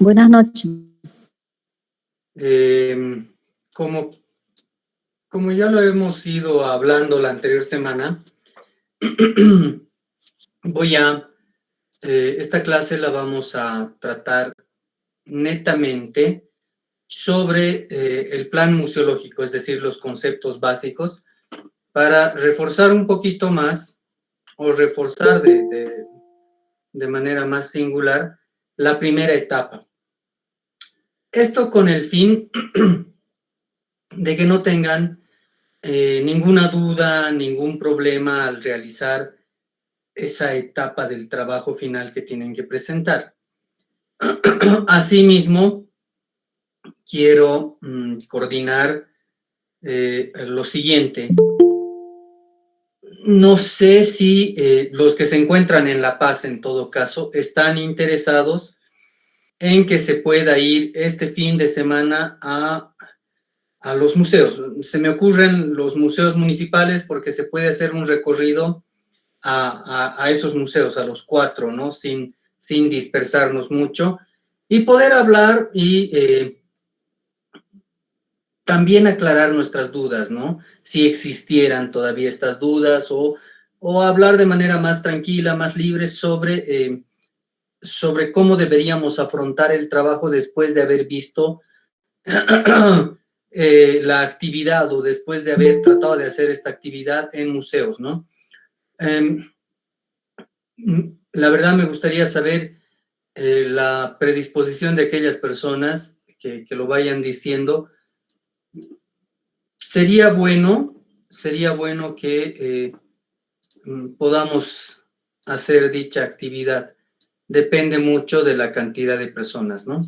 Buenas noches. Como, como ya lo hemos ido hablando la anterior semana, esta clase la vamos a tratar netamente sobre el plan museológico, es decir, los conceptos básicos, para reforzar un poquito más o reforzar de manera más singular la primera etapa. Esto con el fin de que no tengan ninguna duda, ningún problema al realizar esa etapa del trabajo final que tienen que presentar. Asimismo, quiero coordinar lo siguiente. No sé si los que se encuentran en La Paz, en todo caso, están interesados en que se pueda ir este fin de semana a los museos. Se me ocurren los museos municipales porque se puede hacer un recorrido a esos museos, a los 4, ¿no? Sin dispersarnos mucho y poder hablar y también aclarar nuestras dudas, ¿no? Si existieran todavía estas dudas o hablar de manera más tranquila, más libre sobre cómo deberíamos afrontar el trabajo después de haber visto la actividad o después de haber tratado de hacer esta actividad en museos, ¿no? La verdad me gustaría saber la predisposición de aquellas personas que lo vayan diciendo. Sería bueno que podamos hacer dicha actividad. Depende mucho de la cantidad de personas, ¿no?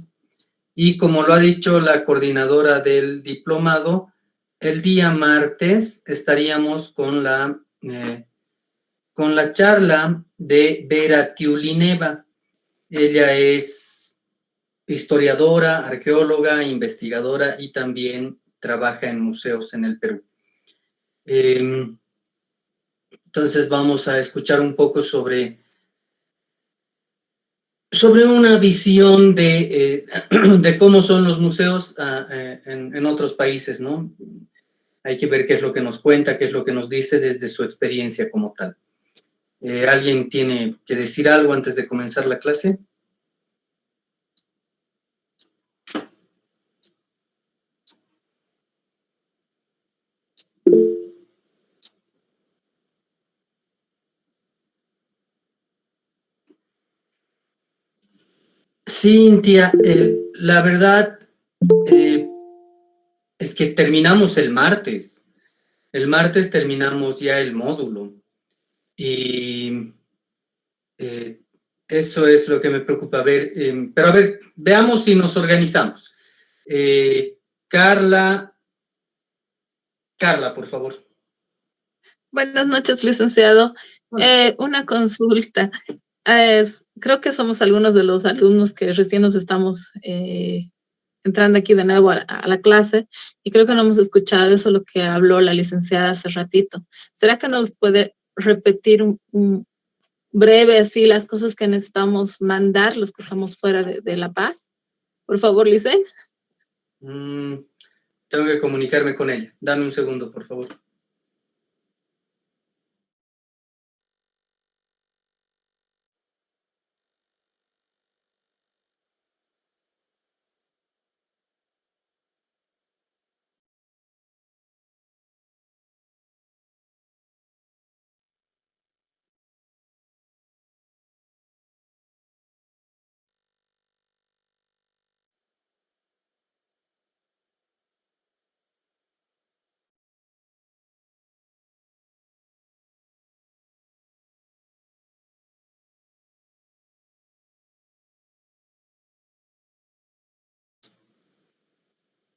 Y como lo ha dicho la coordinadora del diplomado, el día martes estaríamos con la charla de Vera Tiulineva. Ella es historiadora, arqueóloga, investigadora y también trabaja en museos en el Perú. Entonces vamos a escuchar un poco sobre una visión de cómo son los museos en otros países, ¿no? Hay que ver qué es lo que nos cuenta, qué es lo que nos dice desde su experiencia como tal. ¿Alguien tiene que decir algo antes de comenzar la clase? Cintia, la verdad es que terminamos el martes. El martes terminamos ya el módulo. Y eso es lo que me preocupa. Pero a ver, veamos si nos organizamos. Carla, por favor. Buenas noches, licenciado. Una consulta. Creo que somos algunos de los alumnos que recién nos estamos entrando aquí de nuevo a la clase y creo que no hemos escuchado eso lo que habló la licenciada hace ratito. ¿Será que nos puede repetir un breve así las cosas que necesitamos mandar los que estamos fuera de La Paz? Por favor, Licen. Tengo que comunicarme con ella. Dame un segundo, por favor.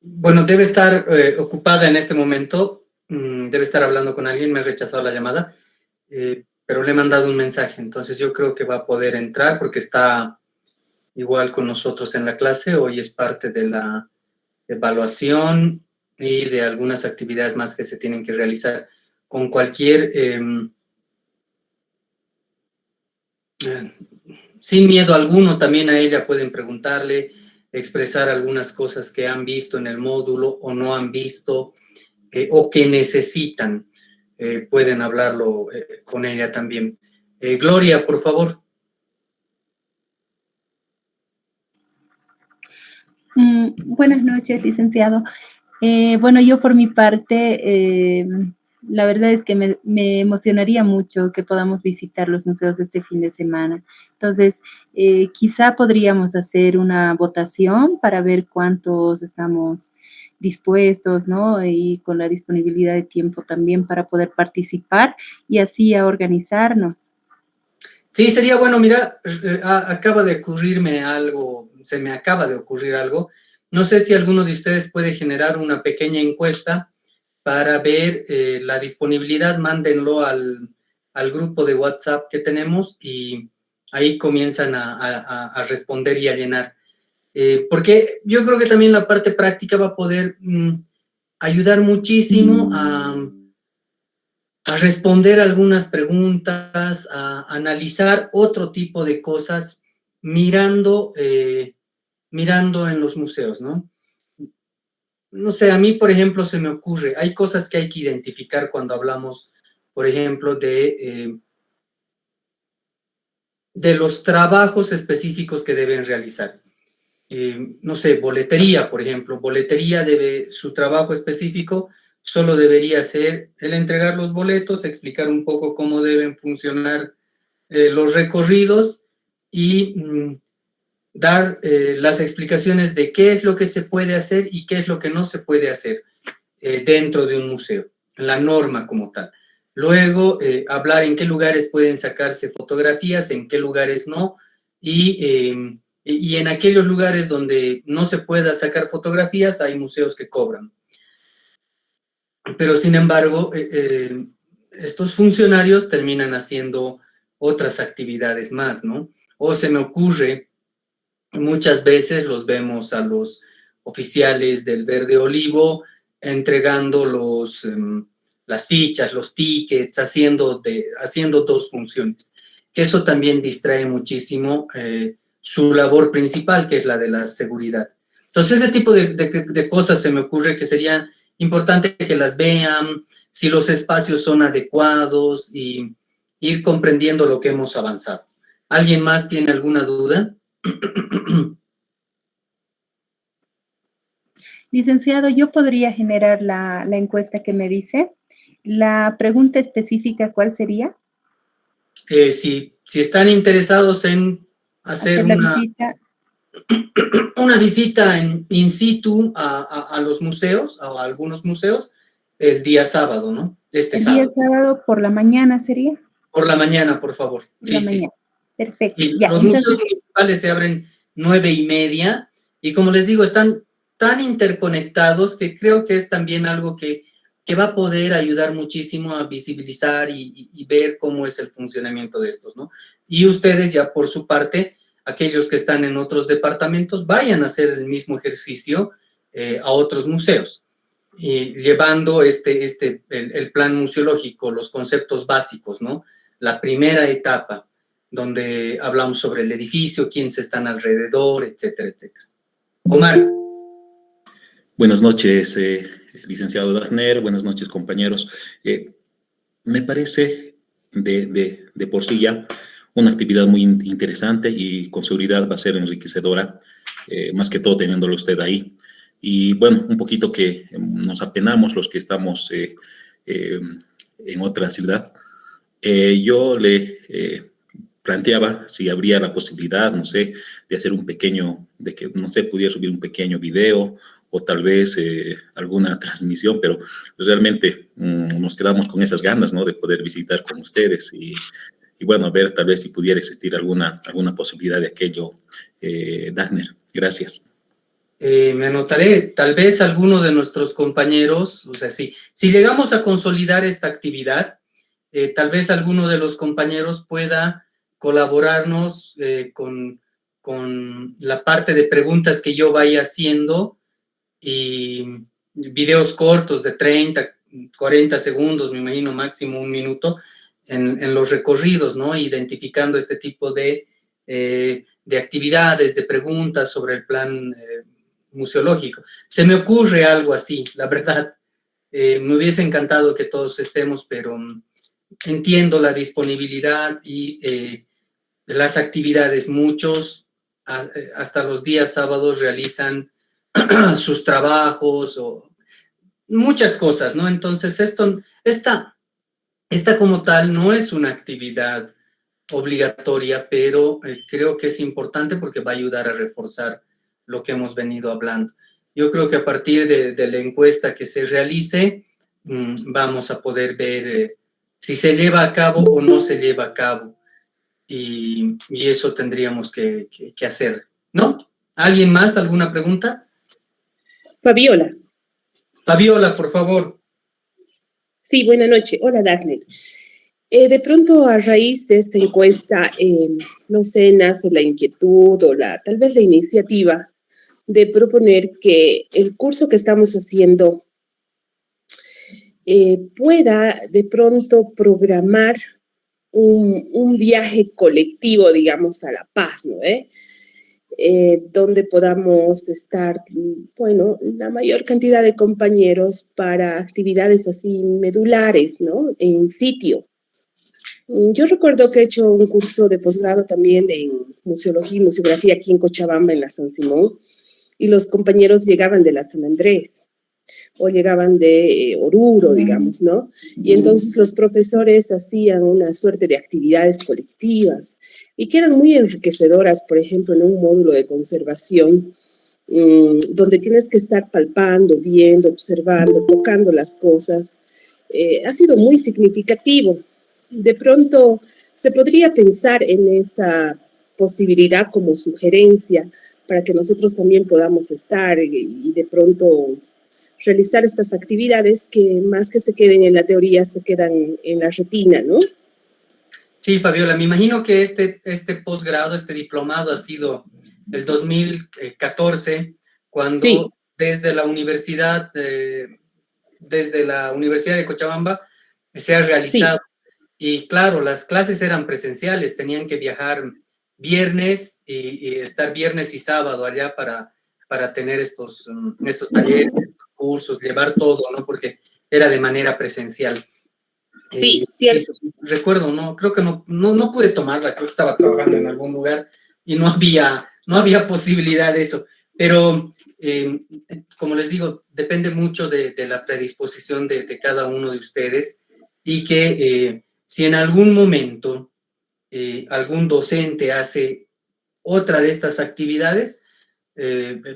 Bueno, debe estar ocupada en este momento, debe estar hablando con alguien, me ha rechazado la llamada, pero le he mandado un mensaje, entonces yo creo que va a poder entrar porque está igual con nosotros en la clase, hoy es parte de la evaluación y de algunas actividades más que se tienen que realizar. Con cualquier, sin miedo alguno, también a ella pueden preguntarle. expresar algunas cosas que han visto en el módulo o no han visto o que necesitan. Pueden hablarlo con ella también. Gloria, por favor. Buenas noches, licenciado. Bueno, yo por mi parte, la verdad es que me emocionaría mucho que podamos visitar los museos este fin de semana. Entonces, quizá podríamos hacer una votación para ver cuántos estamos dispuestos, ¿no? Y con la disponibilidad de tiempo también para poder participar y así a organizarnos. Sí, sería bueno, mira, acaba de ocurrirme algo, se me acaba de ocurrir algo. No sé si alguno de ustedes puede generar una pequeña encuesta para ver la disponibilidad, mándenlo al grupo de WhatsApp que tenemos y ahí comienzan a responder y a llenar. Porque yo creo que también la parte práctica va a poder ayudar muchísimo a responder algunas preguntas, a analizar otro tipo de cosas mirando en los museos, ¿no? No sé, a mí, por ejemplo, se me ocurre, hay cosas que hay que identificar cuando hablamos, por ejemplo, de los trabajos específicos que deben realizar. No sé, boletería, por ejemplo. Boletería su trabajo específico solo debería ser el entregar los boletos, explicar un poco cómo deben funcionar los recorridos y dar las explicaciones de qué es lo que se puede hacer y qué es lo que no se puede hacer dentro de un museo, la norma como tal. Luego, hablar en qué lugares pueden sacarse fotografías, en qué lugares no, y en aquellos lugares donde no se pueda sacar fotografías, hay museos que cobran. Pero, sin embargo, estos funcionarios terminan haciendo otras actividades más, ¿no? O se me ocurre, muchas veces los vemos a los oficiales del Verde Olivo entregando las fichas, los tickets, haciendo dos funciones. Que eso también distrae muchísimo su labor principal, que es la de la seguridad. Entonces, ese tipo de cosas se me ocurre que sería importante que las vean, si los espacios son adecuados y ir comprendiendo lo que hemos avanzado. ¿Alguien más tiene alguna duda? Licenciado, yo podría generar la encuesta que me dice. La pregunta específica, ¿cuál sería? Si están interesados en hacer la visita. Una visita in situ a los museos, a algunos museos, el día sábado, ¿no? El día sábado por la mañana sería. Por la mañana, por favor. Por la mañana. Perfecto. Y Ya, los museos municipales se abren 9:30 y, como les digo, están tan interconectados que creo que es también algo que va a poder ayudar muchísimo a visibilizar y ver cómo es el funcionamiento de estos, ¿no? Y ustedes ya por su parte, aquellos que están en otros departamentos, vayan a hacer el mismo ejercicio a otros museos, llevando el plan museológico, los conceptos básicos, ¿no? La primera etapa, donde hablamos sobre el edificio, quiénes están alrededor, etcétera, etcétera. Omar. Buenas noches, licenciado Dagner, buenas noches, compañeros. Me parece de por sí ya una actividad muy interesante y con seguridad va a ser enriquecedora, más que todo teniéndolo usted ahí. Y bueno, un poquito que nos apenamos los que estamos en otra ciudad. Yo le planteaba si habría la posibilidad, no sé, de hacer de que, no sé, pudiera subir un pequeño video o tal vez alguna transmisión, pero realmente nos quedamos con esas ganas, ¿no? De poder visitar con ustedes y bueno, ver tal vez si pudiera existir alguna posibilidad de aquello, Dagner. Gracias. Me anotaré, tal vez alguno de nuestros compañeros, o sea, si llegamos a consolidar esta actividad, tal vez alguno de los compañeros pueda colaborarnos con la parte de preguntas que yo vaya haciendo y videos cortos de 30, 40 segundos, me imagino máximo un minuto, en los recorridos, ¿no? Identificando este tipo de de actividades, de preguntas sobre el plan museológico. Se me ocurre algo así, la verdad. Me hubiese encantado que todos estemos, pero entiendo la disponibilidad y las actividades. Muchos hasta los días sábados realizan sus trabajos o muchas cosas, ¿no? Entonces, esta como tal no es una actividad obligatoria, pero creo que es importante porque va a ayudar a reforzar lo que hemos venido hablando. Yo creo que a partir de la encuesta que se realice, vamos a poder ver si se lleva a cabo o no se lleva a cabo. Y eso tendríamos que hacer, ¿no? ¿Alguien más? ¿Alguna pregunta? Fabiola. Fabiola, por favor. Sí, buenas noches. Hola, Dagner. De pronto, a raíz de esta encuesta, no sé, nace la inquietud o tal vez la iniciativa de proponer que el curso que estamos haciendo pueda de pronto programar un viaje colectivo, digamos, a La Paz, ¿no? Donde podamos estar, bueno, la mayor cantidad de compañeros para actividades así medulares, ¿no? En sitio. Yo recuerdo que he hecho un curso de posgrado también en museología y museografía aquí en Cochabamba, en la San Simón, y los compañeros llegaban de la San Andrés o llegaban de Oruro, digamos, ¿no? Y entonces los profesores hacían una suerte de actividades colectivas y que eran muy enriquecedoras, por ejemplo, en un módulo de conservación, donde tienes que estar palpando, viendo, observando, tocando las cosas. Ha sido muy significativo. De pronto se podría pensar en esa posibilidad como sugerencia para que nosotros también podamos estar y de pronto realizar estas actividades que más que se queden en la teoría, se quedan en la retina, ¿no? Sí, Fabiola, me imagino que este posgrado, este diplomado ha sido el 2014, cuando Sí. desde la Universidad de Cochabamba se ha realizado. Sí. Y claro, las clases eran presenciales, tenían que viajar viernes y estar viernes y sábado allá para tener estos talleres, estos cursos, llevar todo, ¿no? Porque era de manera presencial. Sí, cierto. Sí, recuerdo, no, creo que no pude tomarla, creo que estaba trabajando en algún lugar y no había posibilidad de eso. Pero, como les digo, depende mucho de la predisposición de cada uno de ustedes y que si en algún momento algún docente hace otra de estas actividades,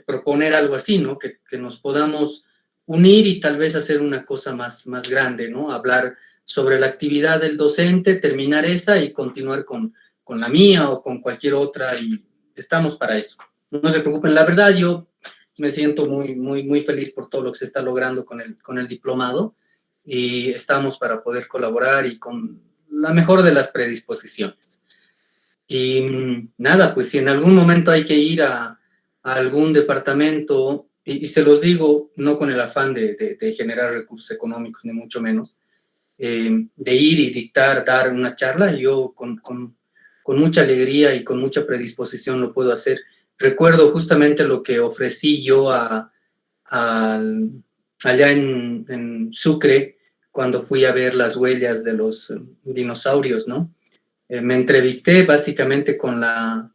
proponer algo así, ¿no? Que nos podamos unir y tal vez hacer una cosa más grande, ¿no? Hablar sobre la actividad del docente, terminar esa y continuar con la mía o con cualquier otra, y estamos para eso. No se preocupen, la verdad yo me siento muy feliz por todo lo que se está logrando con el diplomado y estamos para poder colaborar y con la mejor de las predisposiciones. Y nada, pues si en algún momento hay que ir a algún departamento, y se los digo no con el afán de generar recursos económicos, ni mucho menos, de ir y dar una charla, yo con mucha alegría y con mucha predisposición lo puedo hacer. Recuerdo justamente lo que ofrecí yo allá en Sucre, cuando fui a ver las huellas de los dinosaurios, ¿no? Me entrevisté básicamente con la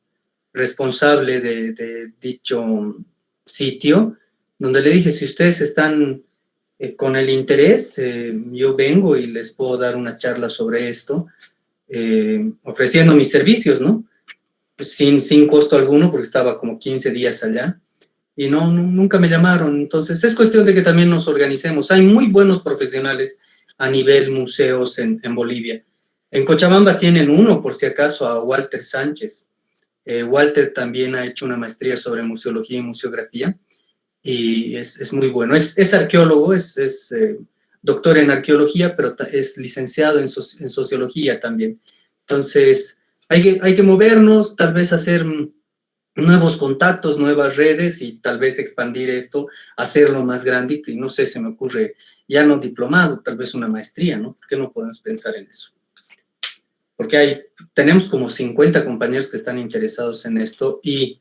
responsable de dicho sitio, donde le dije, si ustedes están con el interés, yo vengo y les puedo dar una charla sobre esto, ofreciendo mis servicios, ¿no? Pues sin costo alguno, porque estaba como 15 días allá, y nunca me llamaron. Entonces es cuestión de que también nos organicemos. Hay muy buenos profesionales a nivel museos en Bolivia. En Cochabamba tienen uno, por si acaso, a Walter Sánchez. Walter también ha hecho una maestría sobre museología y museografía, y es muy bueno. Es arqueólogo, es doctor en arqueología, pero es licenciado en sociología también. Entonces, hay que movernos, tal vez hacer nuevos contactos, nuevas redes y tal vez expandir esto, hacerlo más grande, y no sé, se me ocurre ya no diplomado, tal vez una maestría, ¿no? ¿Por qué no podemos pensar en eso? porque tenemos como 50 compañeros que están interesados en esto y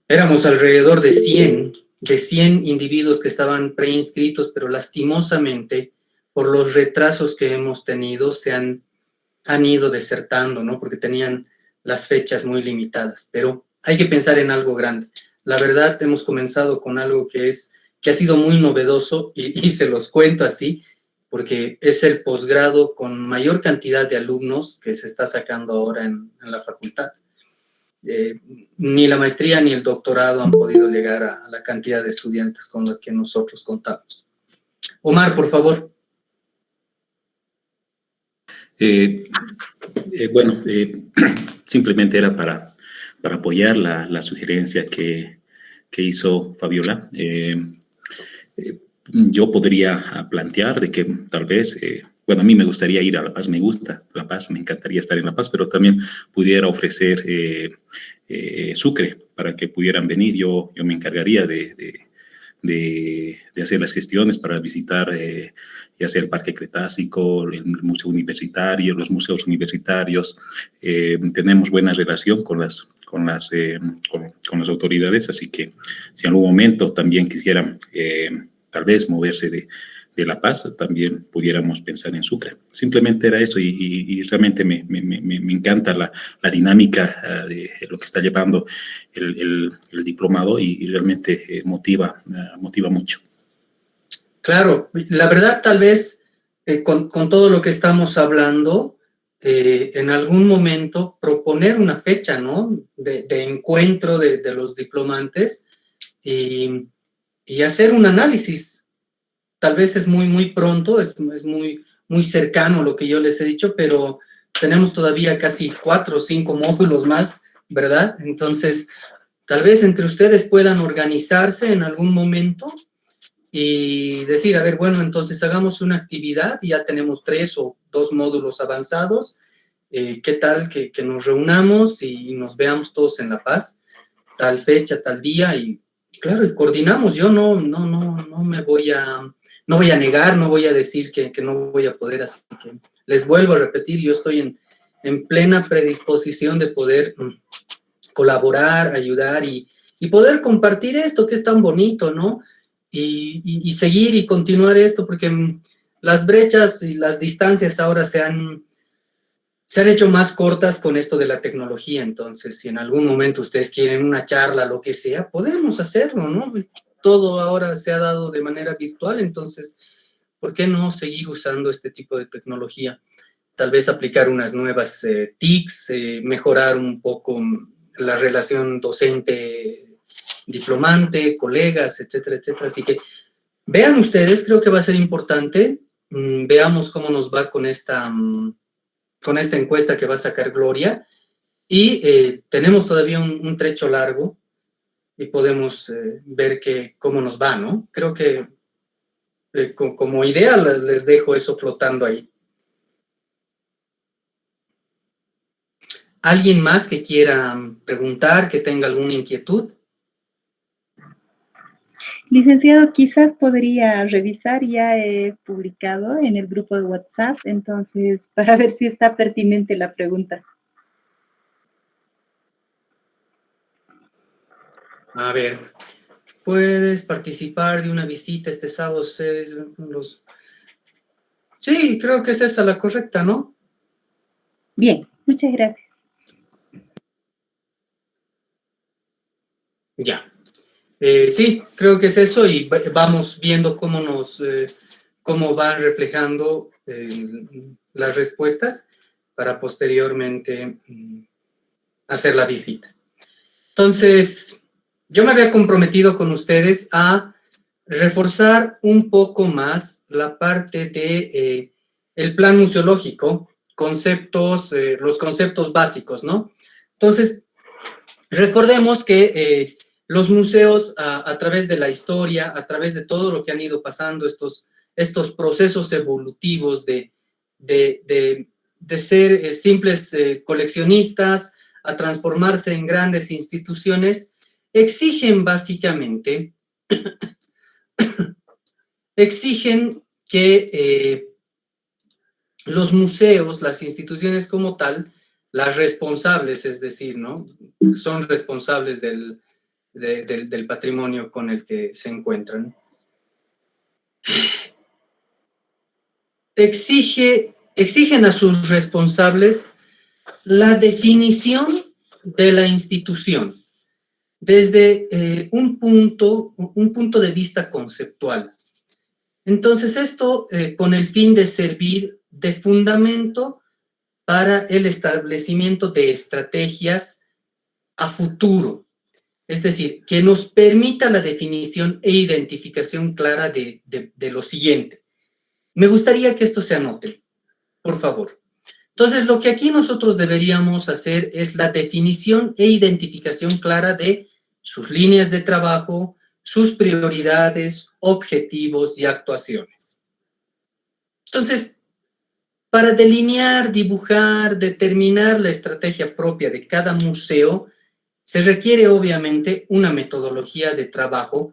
éramos alrededor de 100 individuos que estaban preinscritos, pero lastimosamente, por los retrasos que hemos tenido, se han ido desertando, ¿no? Porque tenían las fechas muy limitadas, pero hay que pensar en algo grande. La verdad, hemos comenzado con algo que ha sido muy novedoso y se los cuento así, porque es el posgrado con mayor cantidad de alumnos que se está sacando ahora en la facultad. Ni la maestría ni el doctorado han podido llegar a la cantidad de estudiantes con la que nosotros contamos. Omar, por favor. Bueno, simplemente era para apoyar la sugerencia que hizo Fabiola. Yo podría plantear de que tal vez, bueno, a mí me gustaría ir a La Paz, me gusta La Paz, me encantaría estar en La Paz, pero también pudiera ofrecer Sucre para que pudieran venir. Yo me encargaría de hacer las gestiones para visitar ya sea el Parque Cretácico, el Museo Universitario, los museos universitarios. Tenemos buena relación con las autoridades, así que si en algún momento también quisieran tal vez moverse de La Paz, también pudiéramos pensar en Sucre. Simplemente era eso y realmente me encanta la dinámica de lo que está llevando el diplomado y realmente motiva mucho. Claro, la verdad tal vez con todo lo que estamos hablando, en algún momento proponer una fecha, ¿no? De encuentro de los diplomantes y hacer un análisis. Tal vez es muy pronto, es muy cercano lo que yo les he dicho, pero tenemos todavía casi 4 o 5 módulos más, ¿verdad? Entonces, tal vez entre ustedes puedan organizarse en algún momento y decir, a ver, bueno, entonces hagamos una actividad y ya tenemos 3 o 2 módulos avanzados. ¿Qué tal que nos reunamos y nos veamos todos en La Paz, tal fecha, tal día? Y claro, y coordinamos. Yo no me voy a negar, no voy a decir que no voy a poder, así que les vuelvo a repetir, yo estoy en plena predisposición de poder colaborar, ayudar y poder compartir esto que es tan bonito, ¿no? Y seguir y continuar esto, porque las brechas y las distancias ahora se han hecho más cortas con esto de la tecnología. Entonces, si en algún momento ustedes quieren una charla, lo que sea, podemos hacerlo, ¿no? Todo ahora se ha dado de manera virtual, entonces, ¿por qué no seguir usando este tipo de tecnología? Tal vez aplicar unas nuevas TICs, mejorar un poco la relación docente-diplomante, colegas, etcétera, etcétera. Así que vean ustedes, creo que va a ser importante. Veamos cómo nos va con esta encuesta que va a sacar Gloria. Y tenemos todavía un trecho largo y podemos ver cómo nos va, ¿no? Creo que como idea les dejo eso flotando ahí. ¿Alguien más que quiera preguntar, que tenga alguna inquietud? Licenciado, quizás podría revisar, ya he publicado en el grupo de WhatsApp, entonces, para ver si está pertinente la pregunta. A ver, puedes participar de una visita este sábado 6. Sí, creo que es esa la correcta, ¿no? Bien, muchas gracias. Ya. Sí, creo que es eso y vamos viendo cómo van reflejando las respuestas para posteriormente hacer la visita. Entonces, yo me había comprometido con ustedes a reforzar un poco más la parte de el plan museológico, los conceptos básicos, ¿no? Entonces, recordemos que los museos, a través de la historia, a través de todo lo que han ido pasando, estos procesos evolutivos de ser simples coleccionistas a transformarse en grandes instituciones, exigen básicamente, que los museos, las instituciones como tal, las responsables, es decir, ¿no? Son responsables del patrimonio con el que se encuentran. Exigen a sus responsables la definición de la institución desde un punto de vista conceptual. Entonces, esto con el fin de servir de fundamento para el establecimiento de estrategias a futuro, es decir, que nos permita la definición e identificación clara de lo siguiente. Me gustaría que esto se anote, por favor. Entonces, lo que aquí nosotros deberíamos hacer es la definición e identificación clara de sus líneas de trabajo, sus prioridades, objetivos y actuaciones. Entonces, para delinear, dibujar, determinar la estrategia propia de cada museo, se requiere obviamente una metodología de trabajo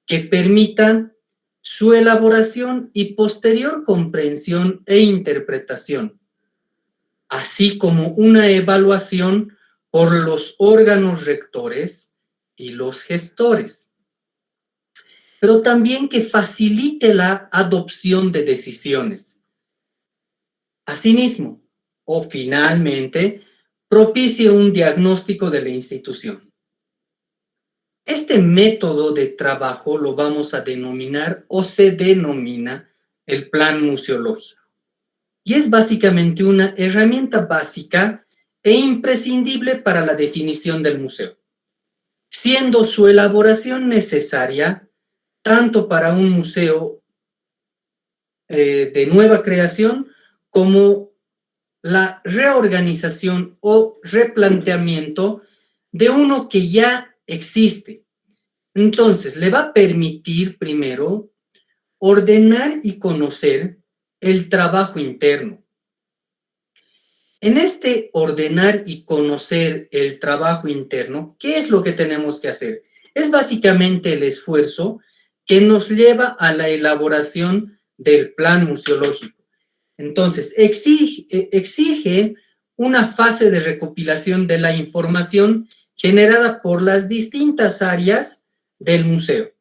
que permita su elaboración y posterior comprensión e interpretación, así como una evaluación por los órganos rectores y los gestores, pero también que facilite la adopción de decisiones. Asimismo, o finalmente, propicie un diagnóstico de la institución. Este método de trabajo lo vamos a denominar o se denomina el plan museológico. Y es básicamente una herramienta básica e imprescindible para la definición del museo, siendo su elaboración necesaria tanto para un museo de nueva creación como la reorganización o replanteamiento de uno que ya existe. Entonces, le va a permitir primero ordenar y conocer el trabajo interno. En este ordenar y conocer el trabajo interno, ¿qué es lo que tenemos que hacer? Es básicamente el esfuerzo que nos lleva a la elaboración del plan museológico. Entonces, exige una fase de recopilación de la información generada por las distintas áreas del museo,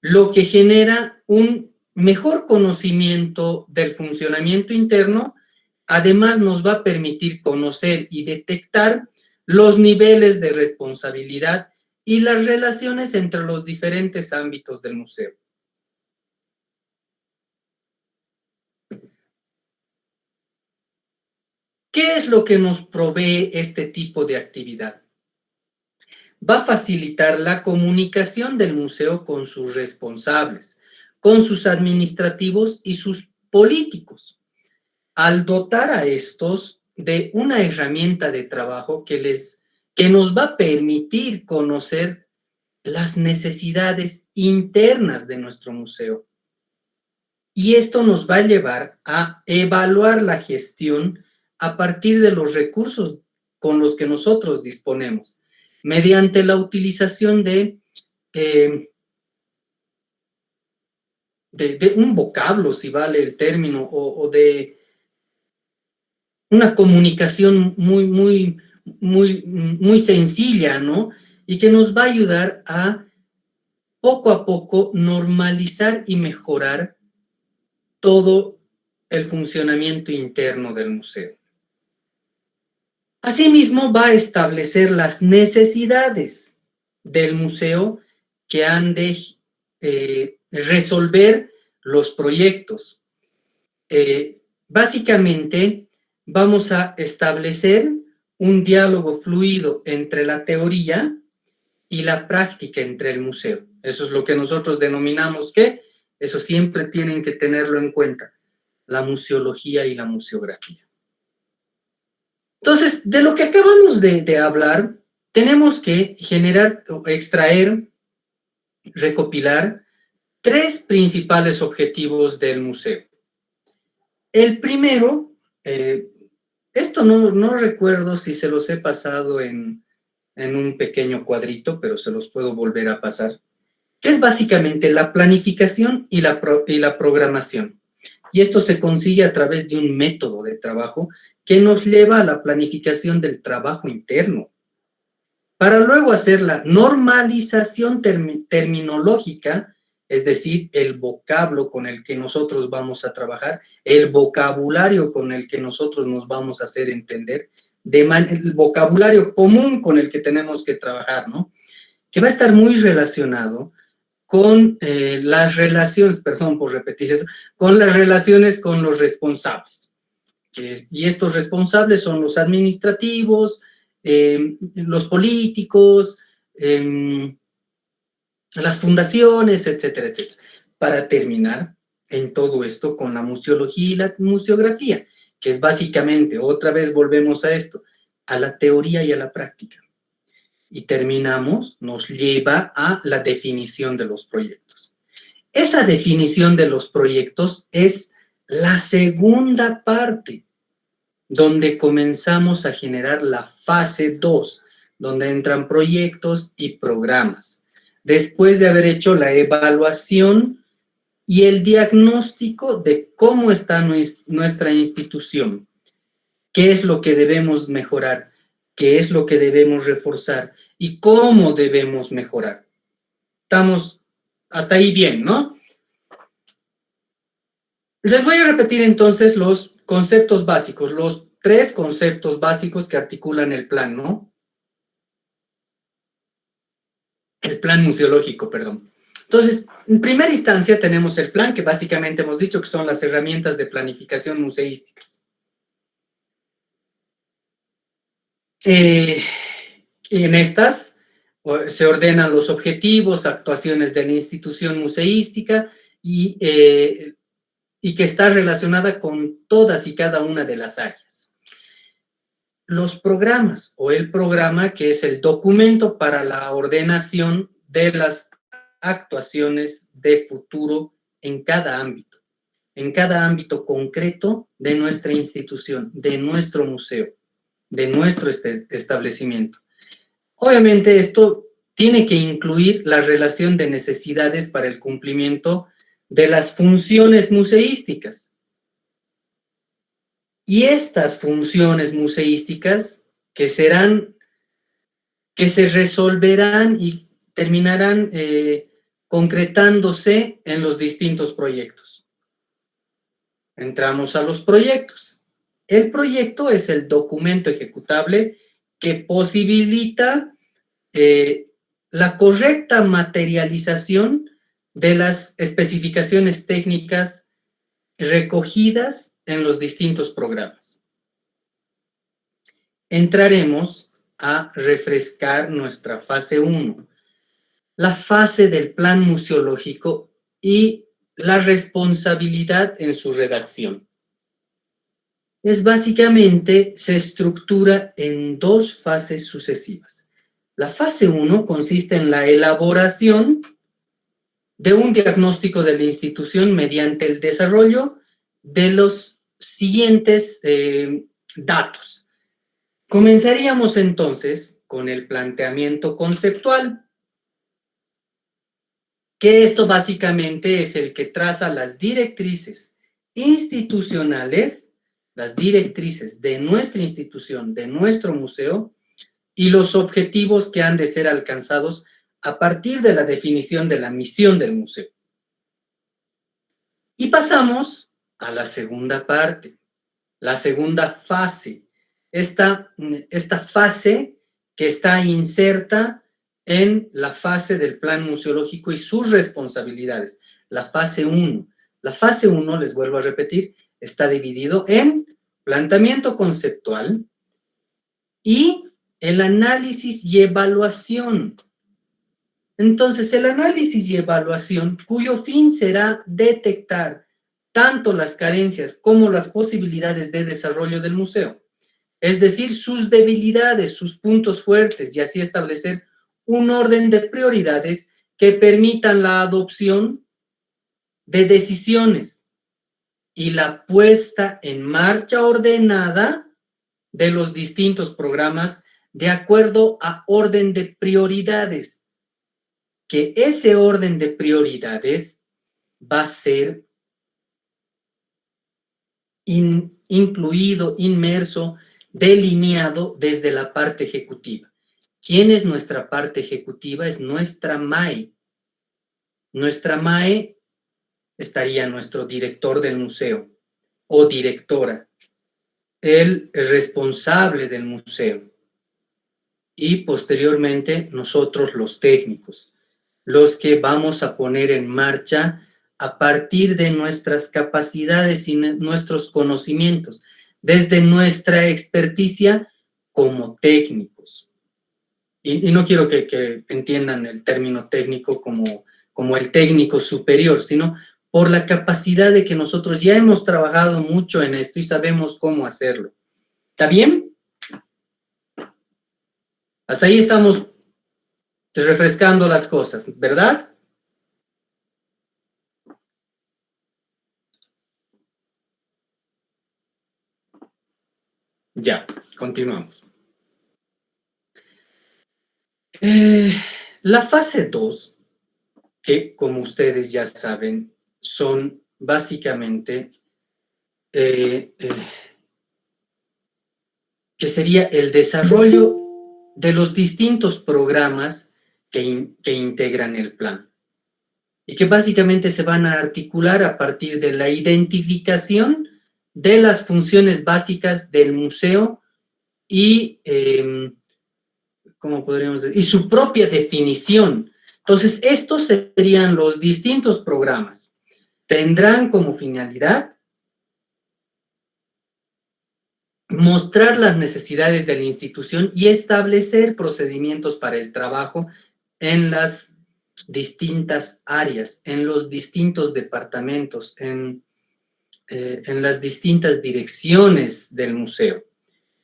lo que genera un mejor conocimiento del funcionamiento interno. Además, nos va a permitir conocer y detectar los niveles de responsabilidad y las relaciones entre los diferentes ámbitos del museo. ¿Qué es lo que nos provee este tipo de actividad? Va a facilitar la comunicación del museo con sus responsables, con sus administrativos y sus políticos, al dotar a estos de una herramienta de trabajo que nos va a permitir conocer las necesidades internas de nuestro museo. Y esto nos va a llevar a evaluar la gestión a partir de los recursos con los que nosotros disponemos, mediante la utilización de un vocablo, si vale el término, o de una comunicación muy sencilla, ¿no? Y que nos va a ayudar a poco normalizar y mejorar todo el funcionamiento interno del museo. Asimismo, va a establecer las necesidades del museo que han de resolver los proyectos. Básicamente, vamos a establecer un diálogo fluido entre la teoría y la práctica entre el museo. Eso es lo que nosotros denominamos eso siempre tienen que tenerlo en cuenta, la museología y la museografía. Entonces, de lo que acabamos de hablar, tenemos que generar, extraer, recopilar 3 principales objetivos del museo. El primero, esto no recuerdo si se los he pasado en un pequeño cuadrito, pero se los puedo volver a pasar, que es básicamente la planificación y la programación. Y esto se consigue a través de un método de trabajo que nos lleva a la planificación del trabajo interno, para luego hacer la normalización terminológica, es decir, el vocablo con el que nosotros vamos a trabajar, el vocabulario con el que nosotros nos vamos a hacer entender, el vocabulario común con el que tenemos que trabajar, ¿no? Que va a estar muy relacionado con las relaciones, perdón por repetir eso, con las relaciones con los responsables. Y estos responsables son los administrativos, los políticos, las fundaciones, etcétera, etcétera. Para terminar en todo esto con la museología y la museografía, que es básicamente, otra vez volvemos a esto, a la teoría y a la práctica. Y terminamos, nos lleva a la definición de los proyectos. Esa definición de los proyectos es la segunda parte, donde comenzamos a generar la fase 2, donde entran proyectos y programas. Después de haber hecho la evaluación y el diagnóstico de cómo está nuestra institución, qué es lo que debemos mejorar, qué es lo que debemos reforzar y cómo debemos mejorar. Estamos hasta ahí bien, ¿no? Les voy a repetir entonces los conceptos básicos, los 3 conceptos básicos que articulan el plan, ¿no? El plan museológico, perdón. Entonces, en primera instancia tenemos el plan, que básicamente hemos dicho que son las herramientas de planificación museísticas. En estas se ordenan los objetivos, actuaciones de la institución museística y que está relacionada con todas y cada una de las áreas. Los programas o el programa, que es el documento para la ordenación de las actuaciones de futuro en cada ámbito concreto de nuestra institución, de nuestro museo, de nuestro establecimiento. Obviamente esto tiene que incluir la relación de necesidades para el cumplimiento de las funciones museísticas. Y estas funciones museísticas que se resolverán y terminarán concretándose en los distintos proyectos. Entramos a los proyectos. El proyecto es el documento ejecutable que posibilita la correcta materialización de las especificaciones técnicas recogidas en los distintos programas. Entraremos a refrescar nuestra fase 1, la fase del plan museológico y la responsabilidad en su redacción. Es básicamente, se estructura en 2 fases sucesivas. La fase 1 consiste en la elaboración de un diagnóstico de la institución mediante el desarrollo de los siguientes datos. Comenzaríamos entonces con el planteamiento conceptual, que esto básicamente es el que traza las directrices institucionales, las directrices de nuestra institución, de nuestro museo, y los objetivos que han de ser alcanzados a partir de la definición de la misión del museo. Y pasamos a la segunda parte, la segunda fase. Esta fase que está inserta en la fase del plan museológico y sus responsabilidades, la fase 1. La fase 1, les vuelvo a repetir, está dividido en planteamiento conceptual y el análisis y evaluación. Entonces, el análisis y evaluación, cuyo fin será detectar tanto las carencias como las posibilidades de desarrollo del museo, es decir, sus debilidades, sus puntos fuertes, y así establecer un orden de prioridades que permitan la adopción de decisiones y la puesta en marcha ordenada de los distintos programas de acuerdo a orden de prioridades, que ese orden de prioridades va a ser incluido, inmerso, delineado desde la parte ejecutiva. ¿Quién es nuestra parte ejecutiva? Es nuestra MAE. Nuestra MAE estaría nuestro director del museo o directora, el responsable del museo y posteriormente nosotros los técnicos, los que vamos a poner en marcha a partir de nuestras capacidades y nuestros conocimientos, desde nuestra experticia como técnicos. Y no quiero que entiendan el término técnico como el técnico superior, sino por la capacidad de que nosotros ya hemos trabajado mucho en esto y sabemos cómo hacerlo. ¿Está bien? Hasta ahí estamos refrescando las cosas, ¿verdad? Ya, continuamos. La fase 2, que como ustedes ya saben, son básicamente que sería el desarrollo de los distintos programas que integran el plan y que básicamente se van a articular a partir de la identificación de las funciones básicas del museo y, ¿cómo podríamos decir? Y su propia definición. Entonces, estos serían los distintos programas. Tendrán como finalidad mostrar las necesidades de la institución y establecer procedimientos para el trabajo en las distintas áreas, en los distintos departamentos, en las distintas direcciones del museo.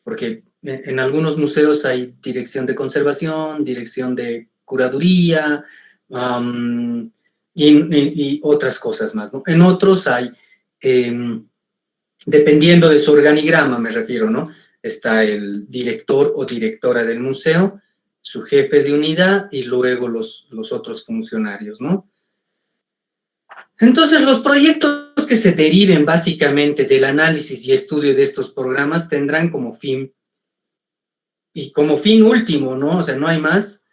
Porque en algunos museos hay dirección de conservación, dirección de curaduría y otras cosas más, ¿no? En otros hay, dependiendo de su organigrama me refiero, ¿no? Está el director o directora del museo, su jefe de unidad y luego los otros funcionarios, ¿no? Entonces, los proyectos que se deriven básicamente del análisis y estudio de estos programas tendrán como fin, y como fin último, ¿no? O sea, no hay más,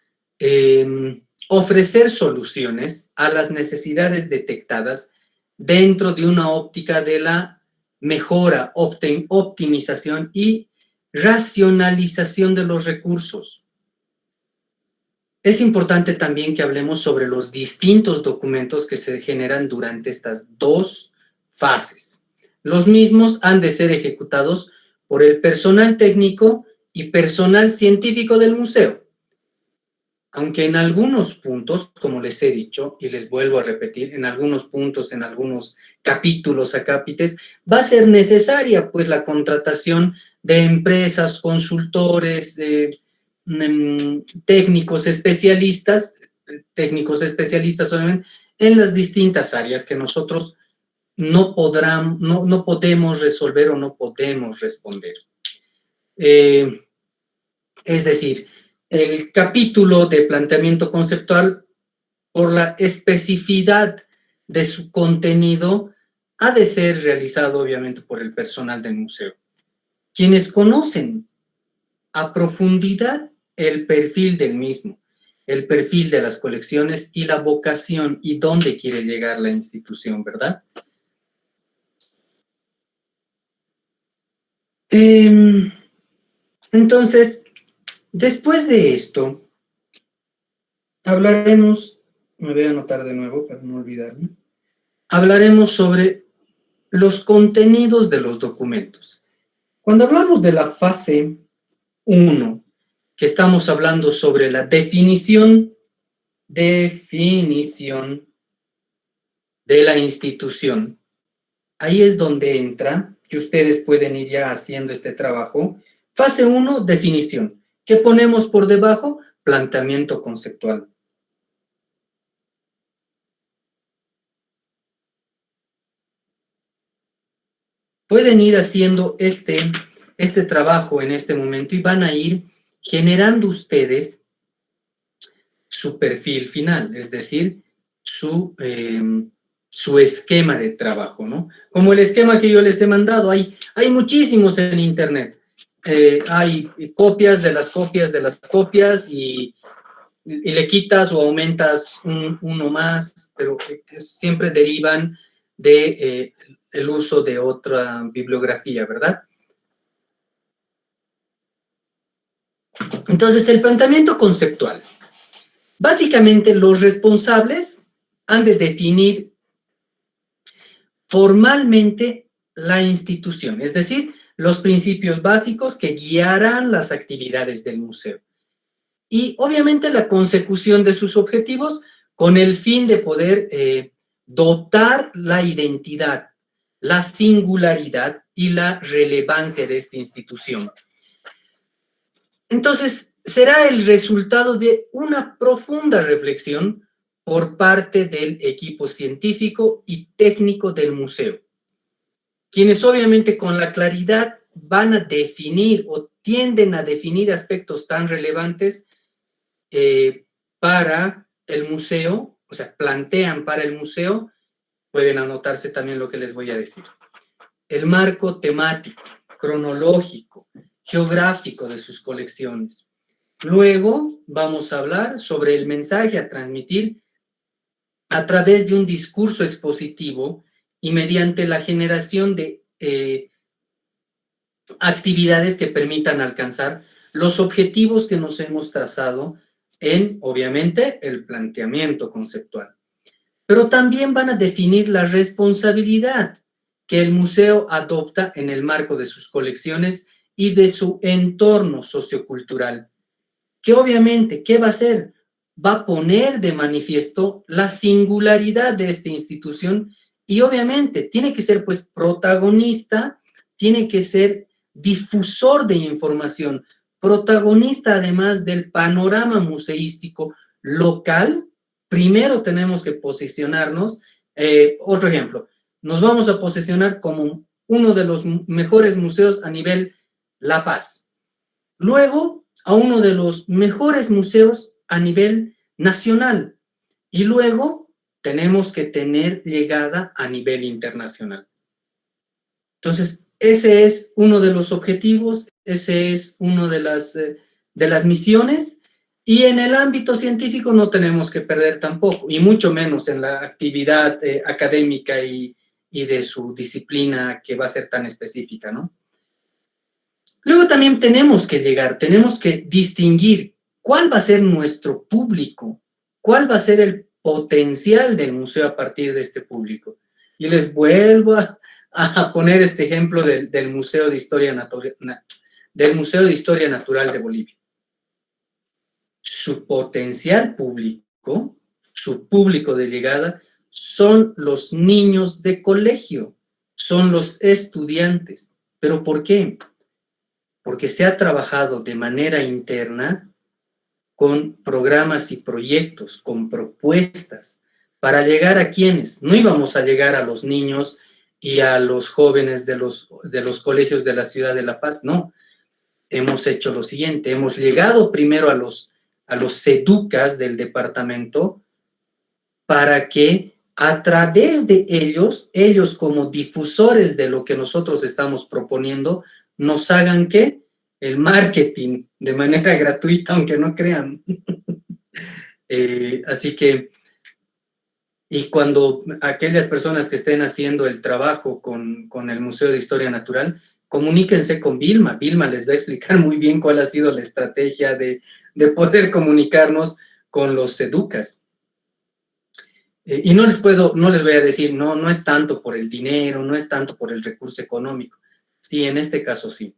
ofrecer soluciones a las necesidades detectadas dentro de una óptica de la mejora, optimización y racionalización de los recursos. Es importante también que hablemos sobre los distintos documentos que se generan durante estas dos fases. Los mismos han de ser ejecutados por el personal técnico y personal científico del museo. Aunque en algunos puntos, como les he dicho, y les vuelvo a repetir, en algunos puntos, en algunos capítulos, acápites, va a ser necesaria pues la contratación de empresas, consultores, técnicos especialistas obviamente, en las distintas áreas que nosotros no podemos resolver o no podemos responder. Es decir, el capítulo de planteamiento conceptual, por la especificidad de su contenido, ha de ser realizado obviamente por el personal del museo, quienes conocen a profundidad el perfil del mismo, el perfil de las colecciones y la vocación y dónde quiere llegar la institución, ¿verdad? Entonces, después de esto, hablaremos, me voy a anotar de nuevo para no olvidarme, hablaremos sobre los contenidos de los documentos. Cuando hablamos de la fase 1, que estamos hablando sobre la definición de la institución, ahí es donde entra, que ustedes pueden ir ya haciendo este trabajo. Fase 1, definición. ¿Qué ponemos por debajo? Planteamiento conceptual. Pueden ir haciendo este trabajo en este momento y van a ir generando ustedes su perfil final, es decir, su su esquema de trabajo, ¿no? Como el esquema que yo les he mandado, hay muchísimos en internet. Hay copias de las copias de las copias y le quitas o aumentas uno más, pero que siempre derivan de el uso de otra bibliografía, ¿verdad? Entonces, el planteamiento conceptual. Básicamente, los responsables han de definir formalmente la institución, es decir, los principios básicos que guiarán las actividades del museo. Y obviamente la consecución de sus objetivos con el fin de poder dotar la identidad, la singularidad y la relevancia de esta institución. Entonces, será el resultado de una profunda reflexión por parte del equipo científico y técnico del museo, quienes obviamente con la claridad van a definir o tienden a definir aspectos tan relevantes para el museo, o sea, plantean para el museo, pueden anotarse también lo que les voy a decir. El marco temático, cronológico, geográfico de sus colecciones. Luego vamos a hablar sobre el mensaje a transmitir a través de un discurso expositivo y mediante la generación de actividades que permitan alcanzar los objetivos que nos hemos trazado en, obviamente, el planteamiento conceptual. Pero también van a definir la responsabilidad que el museo adopta en el marco de sus colecciones y de su entorno sociocultural, que obviamente, ¿qué va a hacer? Va a poner de manifiesto la singularidad de esta institución y obviamente tiene que ser pues protagonista, tiene que ser difusor de información, protagonista además del panorama museístico local. Primero tenemos que posicionarnos, otro ejemplo, nos vamos a posicionar como uno de los mejores museos a nivel La Paz. Luego, a uno de los mejores museos a nivel nacional. Y luego, tenemos que tener llegada a nivel internacional. Entonces, ese es uno de los objetivos, ese es uno de las misiones, y en el ámbito científico no tenemos que perder tampoco, y mucho menos en la actividad académica y de su disciplina que va a ser tan específica, ¿no? Luego también tenemos que distinguir cuál va a ser nuestro público, cuál va a ser el potencial del museo a partir de este público. Y les vuelvo a poner este ejemplo del Museo de Historia Natural de Bolivia. Su potencial público, su público de llegada, son los niños de colegio, son los estudiantes. ¿Pero por qué? Porque se ha trabajado de manera interna con programas y proyectos, con propuestas, para llegar a quienes. No íbamos a llegar a los niños y a los jóvenes de los colegios de la ciudad de La Paz, no. Hemos hecho lo siguiente, hemos llegado primero a los SEDUCAS del departamento para que a través de ellos como difusores de lo que nosotros estamos proponiendo, nos hagan ¿qué? El marketing de manera gratuita, aunque no crean. Así que, y cuando aquellas personas que estén haciendo el trabajo con el Museo de Historia Natural, comuníquense con Vilma. Vilma les va a explicar muy bien cuál ha sido la estrategia de poder comunicarnos con los educas. Y no les voy a decir, no es tanto por el dinero, no es tanto por el recurso económico. Sí, en este caso sí.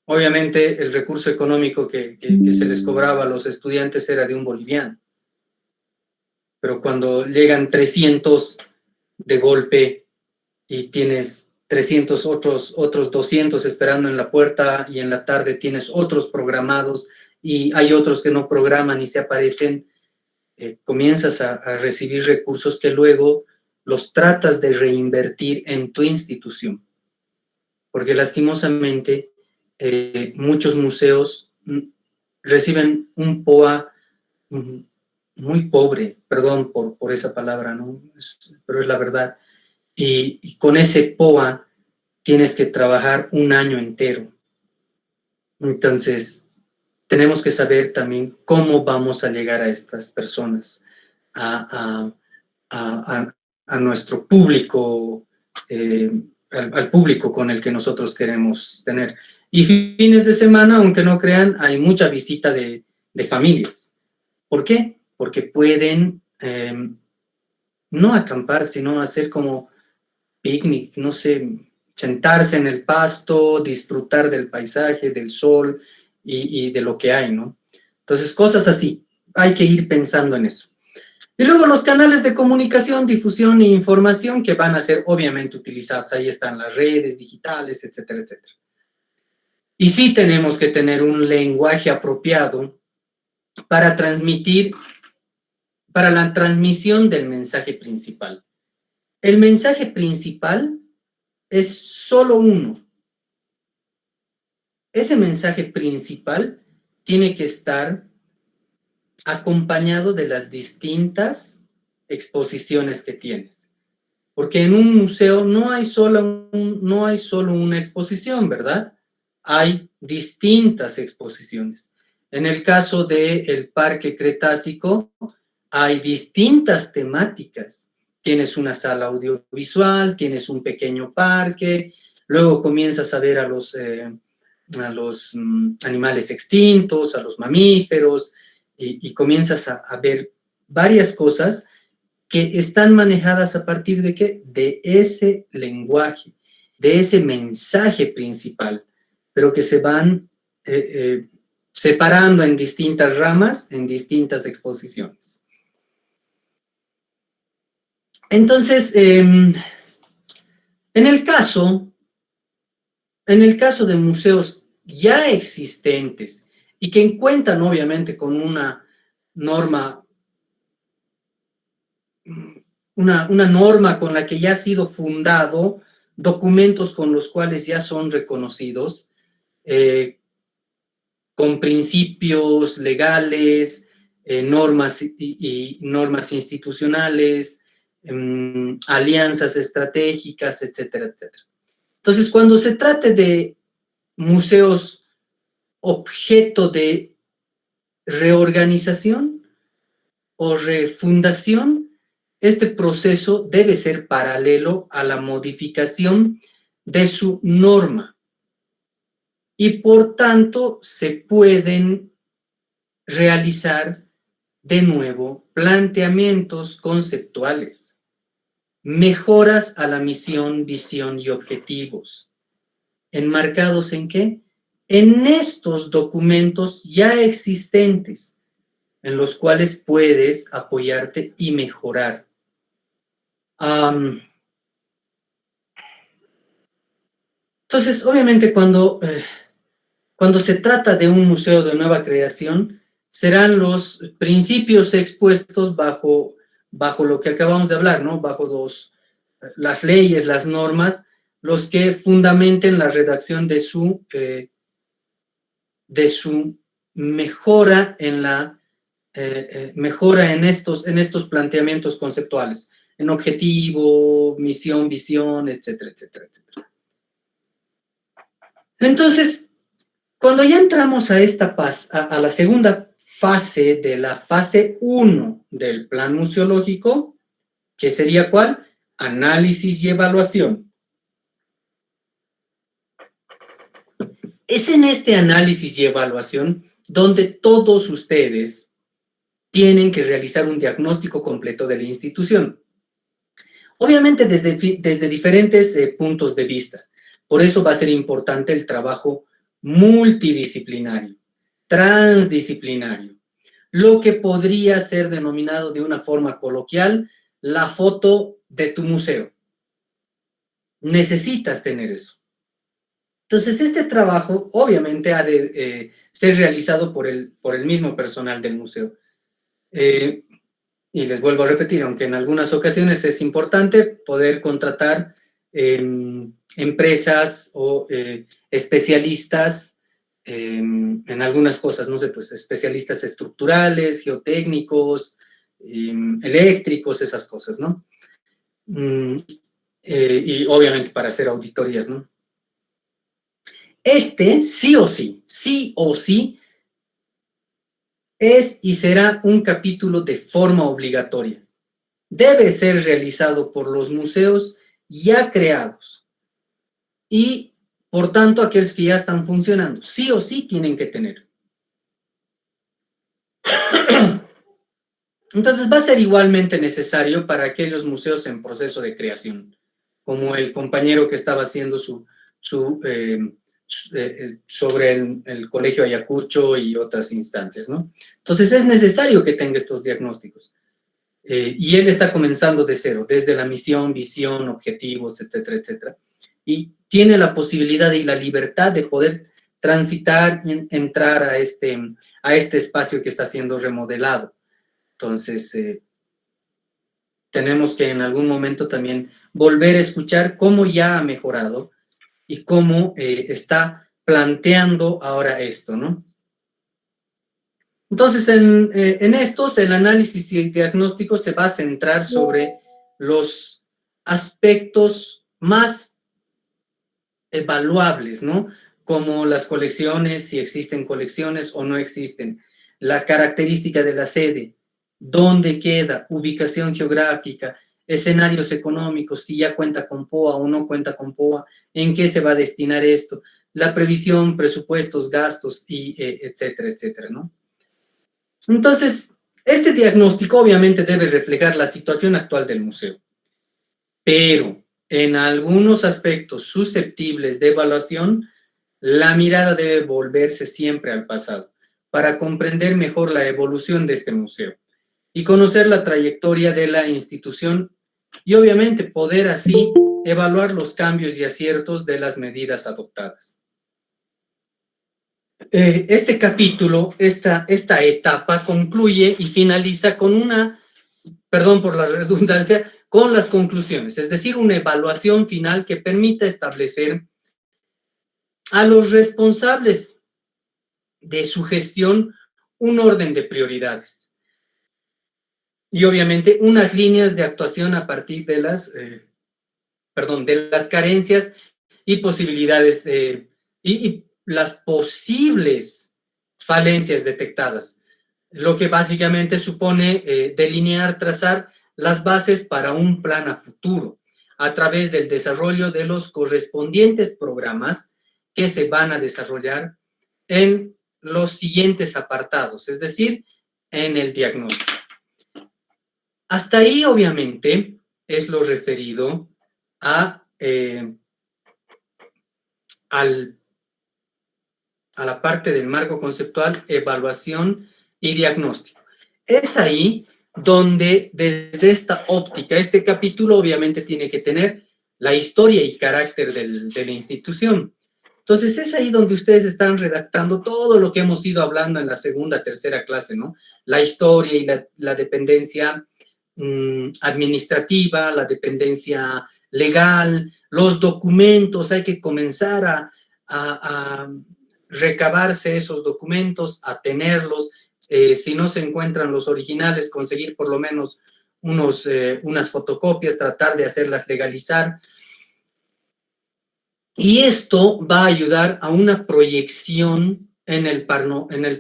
Obviamente el recurso económico que se les cobraba a los estudiantes era de un boliviano. Pero cuando llegan 300 de golpe y tienes 300 otros 200 esperando en la puerta y en la tarde tienes otros programados y hay otros que no programan y se aparecen, comienzas a recibir recursos que luego los tratas de reinvertir en tu institución. Porque lastimosamente muchos museos reciben un POA muy pobre, perdón por esa palabra, ¿no? Pero es la verdad. Y con ese POA tienes que trabajar un año entero. Entonces, tenemos que saber también cómo vamos a llegar a estas personas, a nuestro público, al público con el que nosotros queremos tener. Y fines de semana, aunque no crean, hay mucha visita de familias. ¿Por qué? Porque pueden no acampar, sino hacer como picnic, no sé, sentarse en el pasto, disfrutar del paisaje, del sol y de lo que hay, ¿no? Entonces, cosas así, hay que ir pensando en eso. Y luego los canales de comunicación, difusión e información que van a ser obviamente utilizados. Ahí están las redes digitales, etcétera, etcétera. Y sí tenemos que tener un lenguaje apropiado para transmitir, para la transmisión del mensaje principal. El mensaje principal es solo uno. Ese mensaje principal tiene que estar acompañado de las distintas exposiciones que tienes. Porque en un museo no hay solo una exposición, ¿verdad? Hay distintas exposiciones. En el caso del Parque Cretácico, hay distintas temáticas. Tienes una sala audiovisual, tienes un pequeño parque, luego comienzas a ver a los animales extintos, a los mamíferos, y comienzas a ver varias cosas que están manejadas a partir de ¿qué? De ese lenguaje, de ese mensaje principal, pero que se van separando en distintas ramas, en distintas exposiciones. Entonces, en el caso de museos ya existentes y que cuentan obviamente con una norma con la que ya ha sido fundado, documentos con los cuales ya son reconocidos, con principios legales, normas y normas institucionales, alianzas estratégicas, etcétera, etcétera. Entonces, cuando se trate de museos objeto de reorganización o refundación, este proceso debe ser paralelo a la modificación de su norma y por tanto se pueden realizar de nuevo planteamientos conceptuales, mejoras a la misión, visión y objetivos. ¿Enmarcados en qué? En estos documentos ya existentes, en los cuales puedes apoyarte y mejorar. Entonces, obviamente, cuando se trata de un museo de nueva creación, serán los principios expuestos bajo lo que acabamos de hablar, ¿no? Bajo las leyes, las normas, los que fundamenten la redacción de su mejora en estos planteamientos conceptuales, en objetivo, misión, visión, etcétera, etcétera, etcétera. Entonces, cuando ya entramos a la segunda fase de la fase 1 del plan museológico, que sería ¿cuál? Análisis y evaluación. Es en este análisis y evaluación donde todos ustedes tienen que realizar un diagnóstico completo de la institución. Obviamente desde diferentes puntos de vista. Por eso va a ser importante el trabajo multidisciplinario, transdisciplinario, lo que podría ser denominado de una forma coloquial la foto de tu museo. Necesitas tener eso. Entonces, este trabajo obviamente ha de ser realizado por el mismo personal del museo. Y les vuelvo a repetir, aunque en algunas ocasiones es importante poder contratar empresas o especialistas en algunas cosas, no sé, pues especialistas estructurales, geotécnicos, eléctricos, esas cosas, ¿no? Y obviamente para hacer auditorías, ¿no? Sí o sí, es y será un capítulo de forma obligatoria. Debe ser realizado por los museos ya creados y, por tanto, aquellos que ya están funcionando. Sí o sí tienen que tener. Entonces va a ser igualmente necesario para aquellos museos en proceso de creación, como el compañero que estaba haciendo sobre el Colegio Ayacucho y otras instancias, ¿no? Entonces es necesario que tenga estos diagnósticos. Y él está comenzando de cero, desde la misión, visión, objetivos, etcétera, etcétera. Y tiene la posibilidad y la libertad de poder transitar y entrar a este espacio que está siendo remodelado. Entonces, tenemos que en algún momento también volver a escuchar cómo ya ha mejorado y cómo está planteando ahora esto, ¿no? Entonces, en estos, el análisis y el diagnóstico se va a centrar sobre los aspectos más evaluables, ¿no? Como las colecciones, si existen colecciones o no existen, la característica de la sede, dónde queda, ubicación geográfica, escenarios económicos, si ya cuenta con POA o no cuenta con POA, en qué se va a destinar esto, la previsión, presupuestos, gastos, y etcétera, etcétera, ¿no? Entonces, este diagnóstico obviamente debe reflejar la situación actual del museo, pero en algunos aspectos susceptibles de evaluación, la mirada debe volverse siempre al pasado para comprender mejor la evolución de este museo y conocer la trayectoria de la institución y obviamente poder así evaluar los cambios y aciertos de las medidas adoptadas. Este capítulo, esta etapa concluye y finaliza con perdón por la redundancia, con las conclusiones, es decir, una evaluación final que permita establecer a los responsables de su gestión un orden de prioridades y obviamente unas líneas de actuación a partir de las carencias y posibilidades y las posibles falencias detectadas, lo que básicamente supone delinear, trazar las bases para un plan a futuro a través del desarrollo de los correspondientes programas que se van a desarrollar en los siguientes apartados, es decir, en el diagnóstico. Hasta ahí, obviamente, es lo referido a la parte del marco conceptual, evaluación y diagnóstico. Es ahí donde, desde esta óptica, este capítulo obviamente tiene que tener la historia y carácter de la institución. Entonces, es ahí donde ustedes están redactando todo lo que hemos ido hablando en la segunda, tercera clase, ¿no? La historia y la dependencia administrativa, la dependencia legal, los documentos, hay que comenzar a recabarse esos documentos, a tenerlos, si no se encuentran los originales, conseguir por lo menos unas fotocopias, tratar de hacerlas legalizar. Y esto va a ayudar a una proyección en el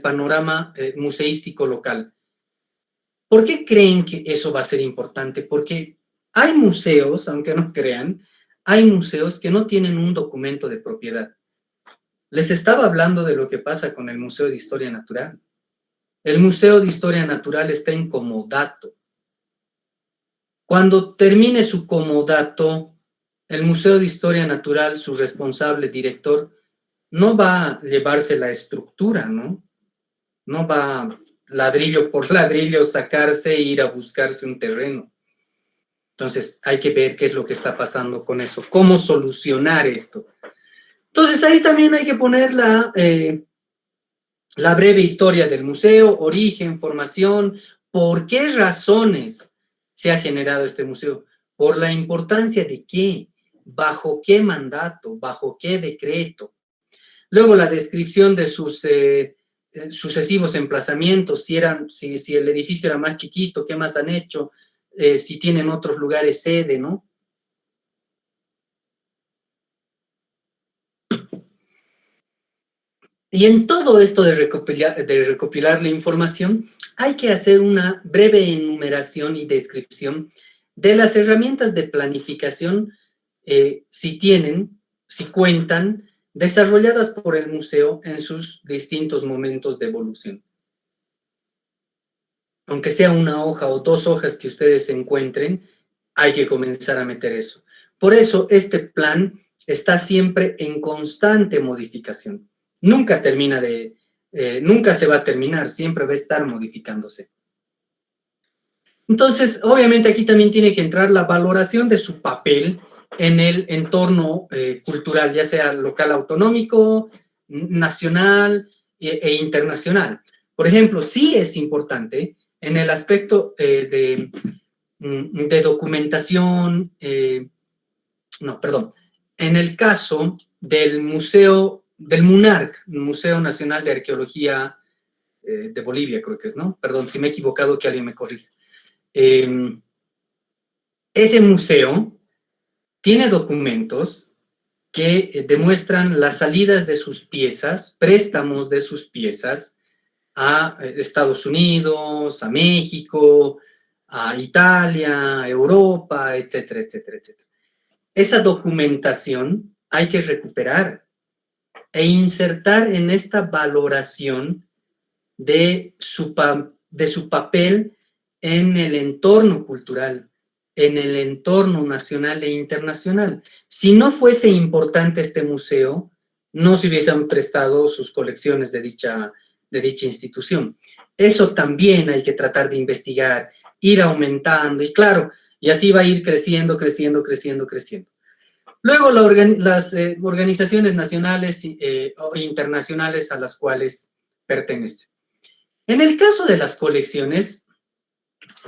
panorama museístico local. ¿Por qué creen que eso va a ser importante? Porque hay museos, aunque no crean, hay museos que no tienen un documento de propiedad. Les estaba hablando de lo que pasa con el Museo de Historia Natural. El Museo de Historia Natural está en comodato. Cuando termine su comodato, el Museo de Historia Natural, su responsable director, no va a llevarse la estructura, ¿no? No va ladrillo por ladrillo sacarse e ir a buscarse un terreno. Entonces hay que ver qué es lo que está pasando con eso, cómo solucionar esto. Entonces ahí también hay que poner la breve historia del museo, origen, formación, por qué razones se ha generado este museo, por la importancia de qué, bajo qué mandato, bajo qué decreto, Luego la descripción de sus sucesivos emplazamientos, si el edificio era más chiquito, qué más han hecho, si tienen otros lugares sede, ¿no? Y en todo esto de recopilar la información, hay que hacer una breve enumeración y descripción de las herramientas de planificación, si cuentan, desarrolladas por el museo en sus distintos momentos de evolución. Aunque sea una hoja o 2 hojas que ustedes encuentren, hay que comenzar a meter eso. Por eso, este plan está siempre en constante modificación. Nunca nunca se va a terminar, siempre va a estar modificándose. Entonces, obviamente aquí también tiene que entrar la valoración de su papel en el entorno cultural, ya sea local autonómico, nacional e internacional. Por ejemplo, sí es importante en el aspecto de documentación, en el caso del museo, del MUNARC, Museo Nacional de Arqueología de Bolivia, creo que es, ¿no? Perdón, si me he equivocado, que alguien me corrija. Ese museo tiene documentos que demuestran las salidas de sus piezas, préstamos de sus piezas a Estados Unidos, a México, a Italia, a Europa, etcétera, etcétera, etcétera. Esa documentación hay que recuperar e insertar en esta valoración de su papel en el entorno cultural, en el entorno nacional e internacional. Si no fuese importante este museo, no se hubiesen prestado sus colecciones de dicha institución. Eso también hay que tratar de investigar, ir aumentando, y claro, y así va a ir creciendo, creciendo, creciendo, creciendo. Luego las organizaciones nacionales o internacionales a las cuales pertenecen. En el caso de las colecciones,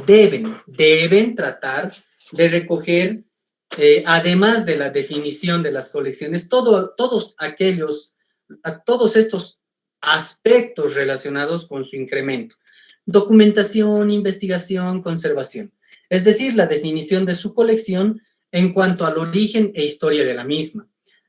deben tratar de recoger, además de la definición de las colecciones, todos estos aspectos relacionados con su incremento. Documentación, investigación, conservación. Es decir, la definición de su colección en cuanto al origen e historia de la misma.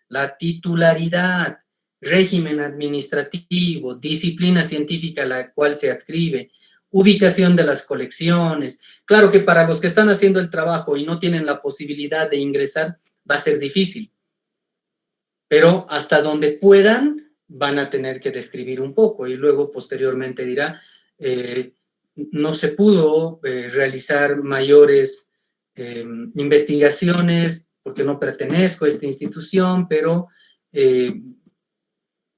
La titularidad, régimen administrativo, disciplina científica a la cual se adscribe, ubicación de las colecciones. Claro que para los que están haciendo el trabajo y no tienen la posibilidad de ingresar, va a ser difícil. Pero hasta donde puedan, van a tener que describir un poco, y luego posteriormente dirá, no se pudo realizar mayores investigaciones porque no pertenezco a esta institución, pero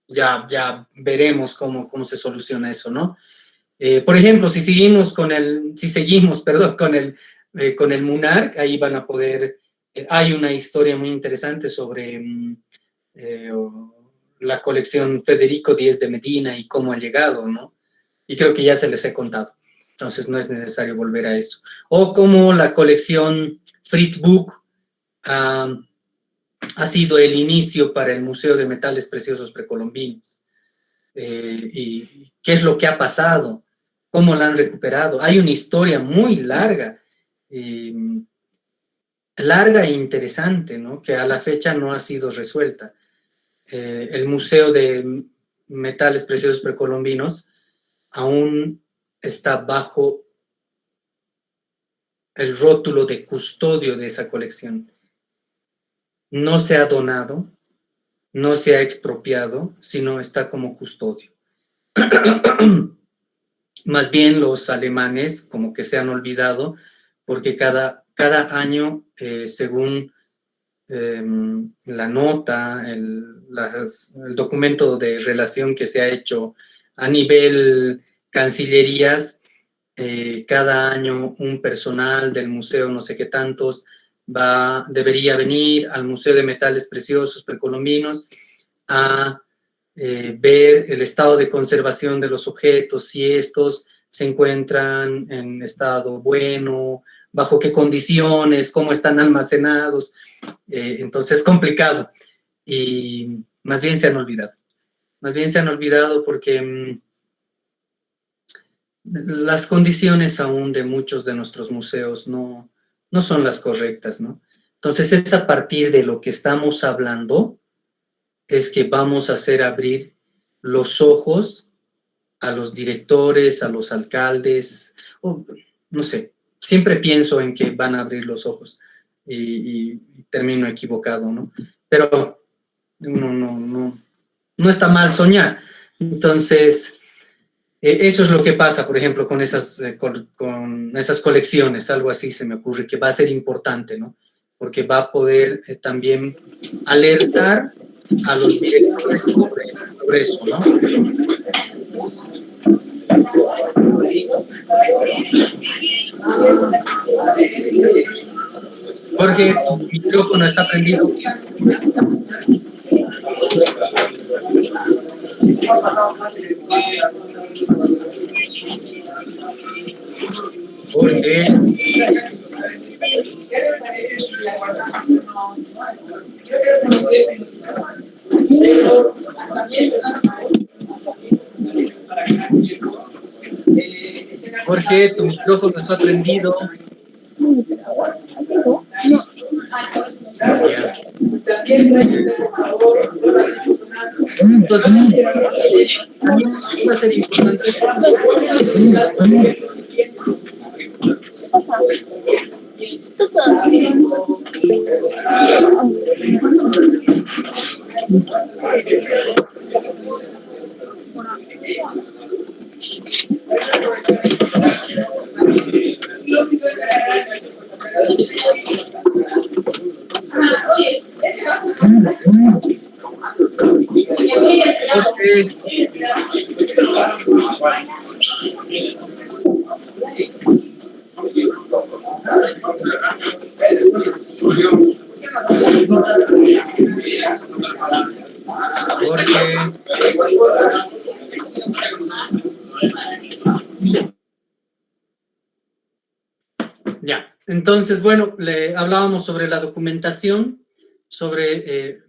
ya veremos cómo se soluciona eso, ¿no? Por ejemplo, si seguimos con el MUNARC, ahí van a poder, hay una historia muy interesante sobre la colección Federico Díez de Medina y cómo ha llegado, ¿no? Y creo que ya se les he contado, entonces no es necesario volver a eso. O como la colección Fritz Buch ha sido el inicio para el Museo de Metales Preciosos Precolombinos. Y qué es lo que ha pasado, cómo la han recuperado. Hay una historia muy larga e interesante, ¿no? Que a la fecha no ha sido resuelta. El Museo de Metales Preciosos Precolombinos aún está bajo el rótulo de custodio de esa colección. No se ha donado, no se ha expropiado, sino está como custodio. Más bien los alemanes como que se han olvidado, porque cada año, según la nota, el documento de relación que se ha hecho a nivel cancillerías, cada año un personal del museo, no sé qué tantos, debería venir al Museo de Metales Preciosos Precolombinos a ver el estado de conservación de los objetos, si estos se encuentran en estado bueno, bajo qué condiciones, cómo están almacenados. Entonces es complicado y más bien se han olvidado. Más bien se han olvidado porque las condiciones aún de muchos de nuestros museos no son las correctas, ¿no? Entonces es a partir de lo que estamos hablando es que vamos a hacer abrir los ojos a los directores, a los alcaldes, o no sé, siempre pienso en que van a abrir los ojos y termino equivocado, ¿no? Pero no está mal soñar. Entonces, eso es lo que pasa, por ejemplo, con esas colecciones, algo así se me ocurre, que va a ser importante, ¿no? Porque va a poder también alertar a los directores sobre eso, ¿no? Jorge, tu micrófono está prendido. Jorge. Jorge, tu micrófono está prendido. Entonces, va a ser importante. Ya, entonces, bueno, le hablábamos sobre la documentación, sobre,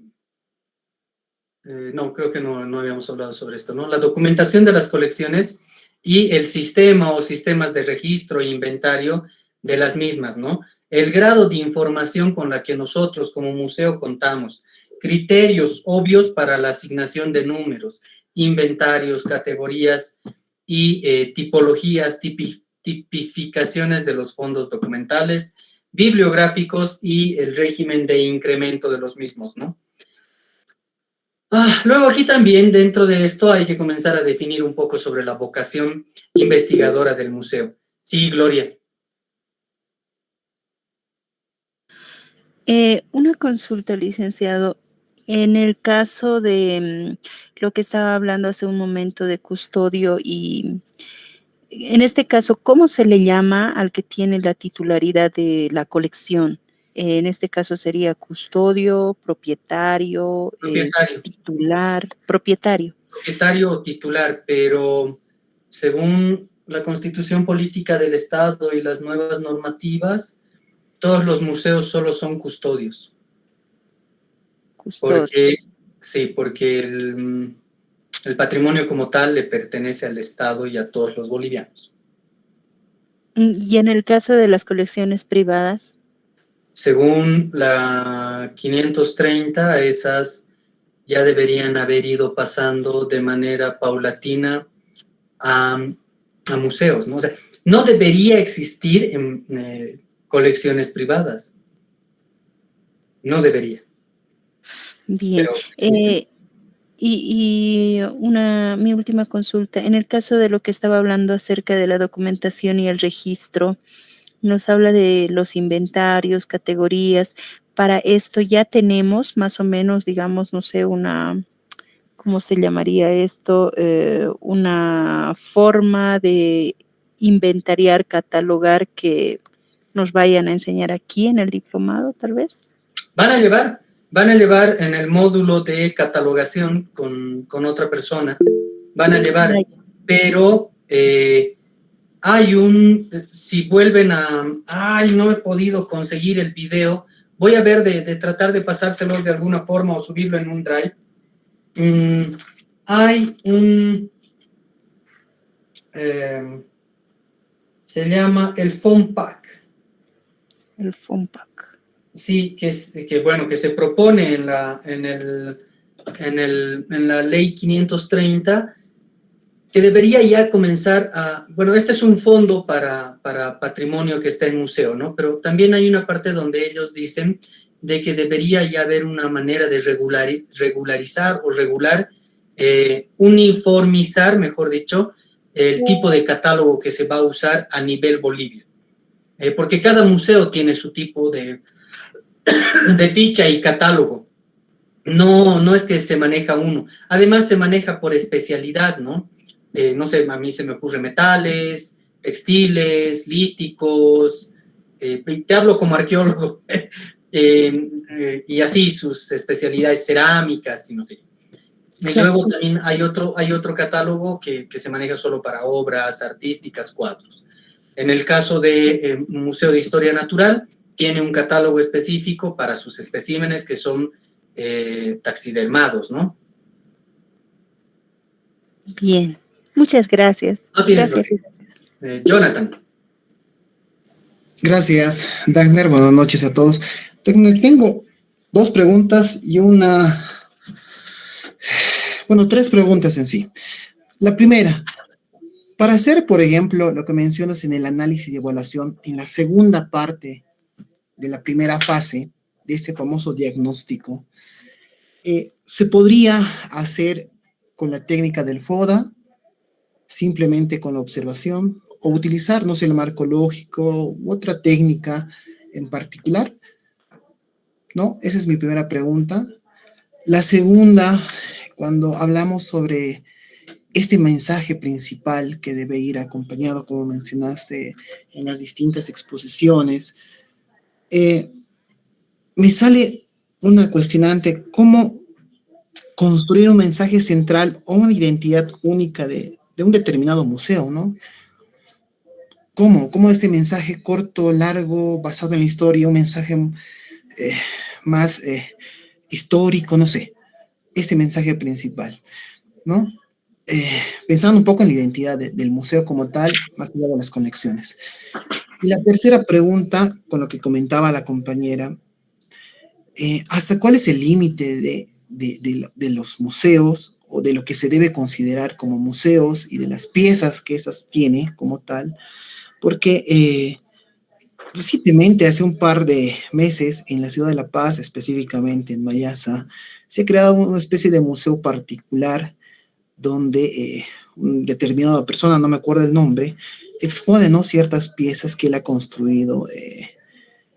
no, creo que no habíamos hablado sobre esto, ¿no? La documentación de las colecciones y el sistema o sistemas de registro e inventario de las mismas, ¿no? El grado de información con la que nosotros como museo contamos, criterios obvios para la asignación de números, inventarios, categorías y tipologías, tipificaciones de los fondos documentales, bibliográficos y el régimen de incremento de los mismos, ¿no? Luego aquí también, dentro de esto, hay que comenzar a definir un poco sobre la vocación investigadora del museo. Sí, Gloria. Una consulta, licenciado. En el caso de lo que estaba hablando hace un momento de custodio y en este caso, ¿cómo se le llama al que tiene la titularidad de la colección? En este caso sería custodio, propietario, titular, propietario. Propietario o titular, pero según la Constitución Política del Estado y las nuevas normativas, todos los museos solo son custodios. Porque el patrimonio como tal le pertenece al Estado y a todos los bolivianos. ¿Y en el caso de las colecciones privadas? Según la 530, esas ya deberían haber ido pasando de manera paulatina a museos, ¿no? O sea, no debería existir colecciones privadas. No debería. Bien. Mi última consulta, en el caso de lo que estaba hablando acerca de la documentación y el registro, nos habla de los inventarios, categorías. Para esto ya tenemos más o menos, digamos, no sé, ¿cómo se llamaría esto? Una forma de inventariar, catalogar que nos vayan a enseñar aquí en el diplomado, tal vez. Van a llevar en el módulo de catalogación con otra persona, van a llevar, pero si vuelven no he podido conseguir el video, voy a ver de tratar de pasárselos de alguna forma o subirlo en un drive. hay un, se llama el FOMPAC. El FOMPAC. Sí, que se propone en la ley 530, que debería ya comenzar a, bueno, este es un fondo para patrimonio que está en museo, ¿no? Pero también hay una parte donde ellos dicen de que debería ya haber una manera de regularizar o regular, uniformizar, mejor dicho, el tipo de catálogo que se va a usar a nivel Bolivia. Porque cada museo tiene su tipo de ficha y catálogo. No es que se maneja uno. Además, se maneja por especialidad, ¿no? No sé, a mí se me ocurre metales, textiles, líticos, te hablo como arqueólogo, y así sus especialidades cerámicas y no sé. Y luego también hay otro catálogo que se maneja solo para obras artísticas, cuadros. En el caso de Museo de Historia Natural, tiene un catálogo específico para sus especímenes que son taxidermados, ¿no? Bien, muchas gracias. No tienes Gracias. Jonathan. Gracias, Dagner. Buenas noches a todos. Tengo dos preguntas y tres preguntas en sí. La primera, para hacer, por ejemplo, lo que mencionas en el análisis y evaluación, en la segunda parte de la primera fase de este famoso diagnóstico, ¿se podría hacer con la técnica del FODA, simplemente con la observación, o utilizar, no sé, el marco lógico u otra técnica en particular? ¿No? Esa es mi primera pregunta. La segunda, cuando hablamos sobre este mensaje principal que debe ir acompañado, como mencionaste, en las distintas exposiciones, me sale una cuestionante: ¿cómo construir un mensaje central o una identidad única de un determinado museo, ¿no? ¿Cómo este mensaje corto, largo, basado en la historia, un mensaje más histórico, no sé, este mensaje principal, ¿no? Pensando un poco en la identidad del museo como tal, más allá de las conexiones. Y la tercera pregunta, con lo que comentaba la compañera, ¿hasta cuál es el límite de los museos, o de lo que se debe considerar como museos y de las piezas que esas tiene como tal? Porque recientemente, hace un par de meses, en la ciudad de La Paz, específicamente en Mayasa, se ha creado una especie de museo particular donde una determinada persona, no me acuerdo el nombre, expone, ¿no?, ciertas piezas que él ha construido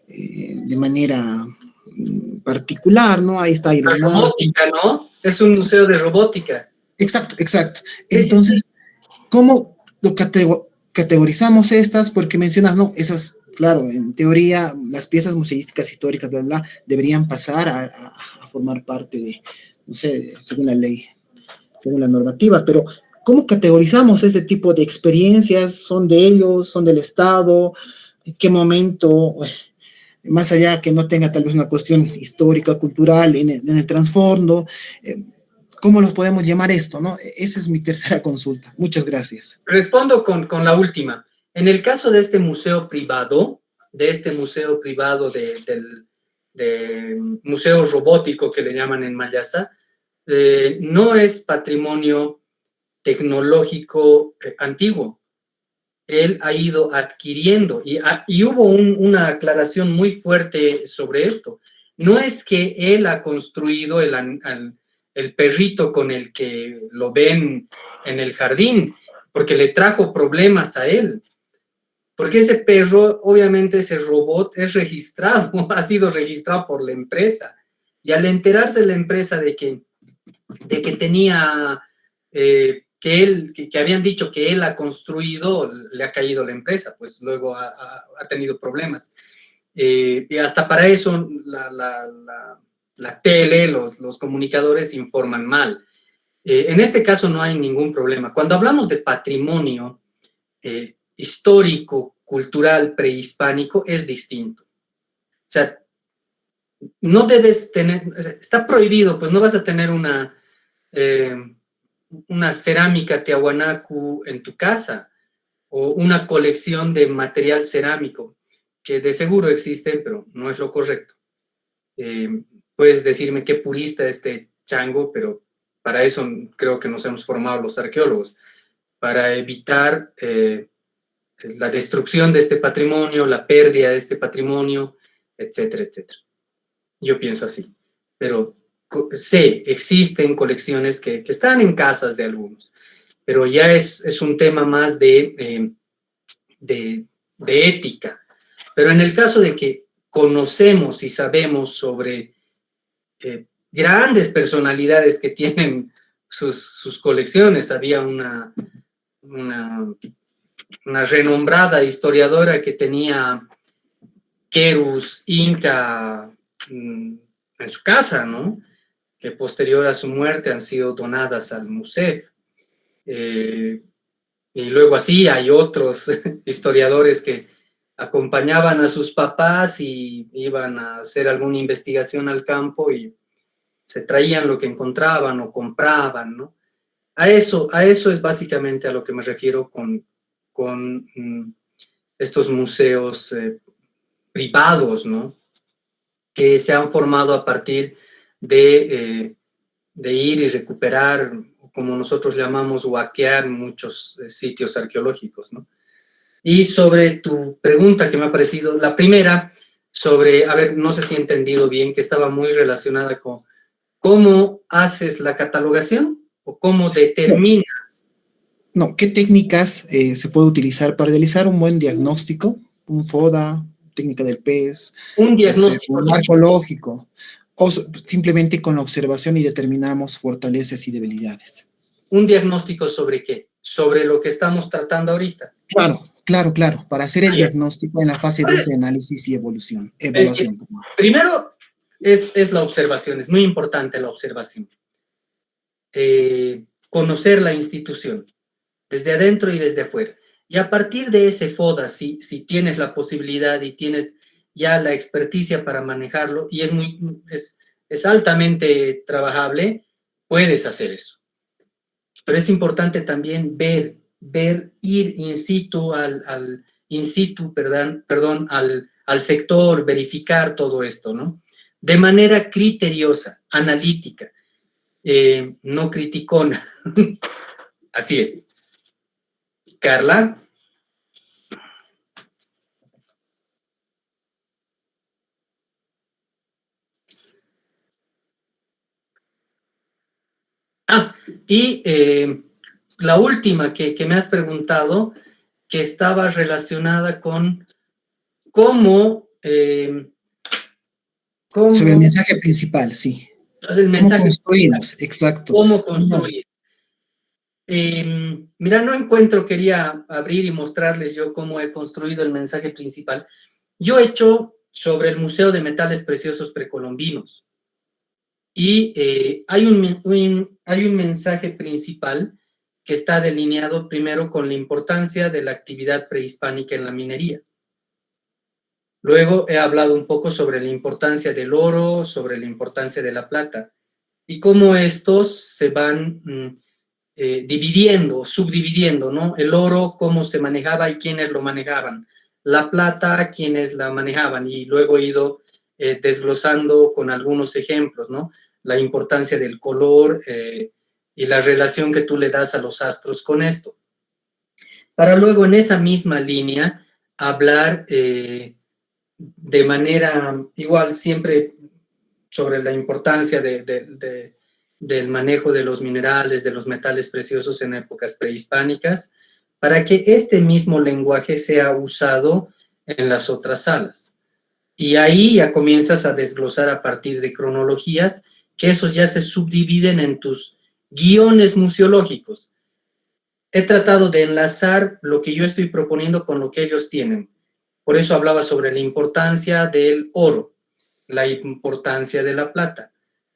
de manera particular, ¿no? Ahí está La robótica, ¿no? Es un museo de robótica. Exacto. Entonces, ¿cómo lo categorizamos estas? Porque mencionas, no, esas, claro, en teoría, las piezas museísticas históricas, bla, bla, deberían pasar a formar parte de, no sé, según la ley, según la normativa, pero ¿cómo categorizamos este tipo de experiencias? ¿Son de ellos? ¿Son del Estado? ¿En qué momento? Más allá que no tenga tal vez una cuestión histórica, cultural, en el trasfondo, ¿cómo los podemos llamar esto, no? Esa es mi tercera consulta. Muchas gracias. Respondo con la última. En el caso de este museo privado, del museo robótico que le llaman en Mayasa, no es patrimonio tecnológico antiguo. Él ha ido adquiriendo, y hubo una aclaración muy fuerte sobre esto. No es que él ha construido el perrito con el que lo ven en el jardín, porque le trajo problemas a él. Porque ese perro, obviamente ese robot es registrado, ha sido registrado por la empresa. Y al enterarse la empresa de que tenía, que habían dicho que él ha construido, le ha caído la empresa, pues luego ha tenido problemas. Y hasta para eso la tele, los comunicadores informan mal. En este caso no hay ningún problema. Cuando hablamos de patrimonio histórico, cultural, prehispánico, es distinto. O sea, no debes tener, está prohibido, pues no vas a tener una cerámica tiahuanacu en tu casa o una colección de material cerámico, que de seguro existen, pero no es lo correcto. Puedes decirme qué purista este chango, pero para eso creo que nos hemos formado los arqueólogos, para evitar la destrucción de este patrimonio, la pérdida de este patrimonio, etcétera, etcétera. Yo pienso así, pero sé, existen colecciones que están en casas de algunos, pero ya es un tema más de ética. Pero en el caso de que conocemos y sabemos sobre grandes personalidades que tienen sus colecciones, había una renombrada historiadora que tenía querus inca en su casa, ¿no? Que posterior a su muerte han sido donadas al MUSEF. Y luego así hay otros historiadores que acompañaban a sus papás y iban a hacer alguna investigación al campo y se traían lo que encontraban o compraban, ¿no? A eso es básicamente a lo que me refiero con estos museos privados, ¿no? Que se han formado a partir de ir y recuperar, como nosotros llamamos, huaquear muchos sitios arqueológicos, ¿no? Y sobre tu pregunta que me ha parecido, la primera, sobre, a ver, no sé si he entendido bien, que estaba muy relacionada con cómo haces la catalogación o cómo determinas. No, ¿qué técnicas se puede utilizar para realizar un buen diagnóstico? Un FODA, técnica del PES, Un diagnóstico un marco lógico, o simplemente con la observación y determinamos fortalezas y debilidades. ¿Un diagnóstico sobre qué? Sobre lo que estamos tratando ahorita. Claro, para hacer el diagnóstico en la fase 2 de análisis y evaluación. Primero es la observación, es muy importante la observación. Conocer la institución, desde adentro y desde afuera. Y a partir de ese FODA, si tienes la posibilidad y tienes ya la experticia para manejarlo, y es altamente trabajable, puedes hacer eso. Pero es importante también ver, ir in situ al sector, verificar todo esto, ¿no? De manera criteriosa, analítica, no criticona. Así es. Carla. Y la última que me has preguntado, que estaba relacionada con cómo... sobre el mensaje principal, sí. El mensaje ¿Cómo construimos? Exacto. ¿Cómo construir? Mira, no encuentro, quería abrir y mostrarles yo cómo he construido el mensaje principal. Yo he hecho sobre el Museo de Metales Preciosos Precolombinos. Y hay un mensaje principal que está delineado primero con la importancia de la actividad prehispánica en la minería. Luego he hablado un poco sobre la importancia del oro, sobre la importancia de la plata y cómo estos se van dividiendo, subdividiendo, ¿no? El oro, cómo se manejaba y quiénes lo manejaban. La plata, quiénes la manejaban. Y luego he ido desglosando con algunos ejemplos, ¿no? La importancia del color y la relación que tú le das a los astros con esto. Para luego en esa misma línea hablar de manera igual siempre sobre la importancia del manejo de los minerales, de los metales preciosos en épocas prehispánicas, para que este mismo lenguaje sea usado en las otras salas. Y ahí ya comienzas a desglosar a partir de cronologías, que esos ya se subdividen en tus guiones museológicos. He tratado de enlazar lo que yo estoy proponiendo con lo que ellos tienen. Por eso hablaba sobre la importancia del oro, la importancia de la plata.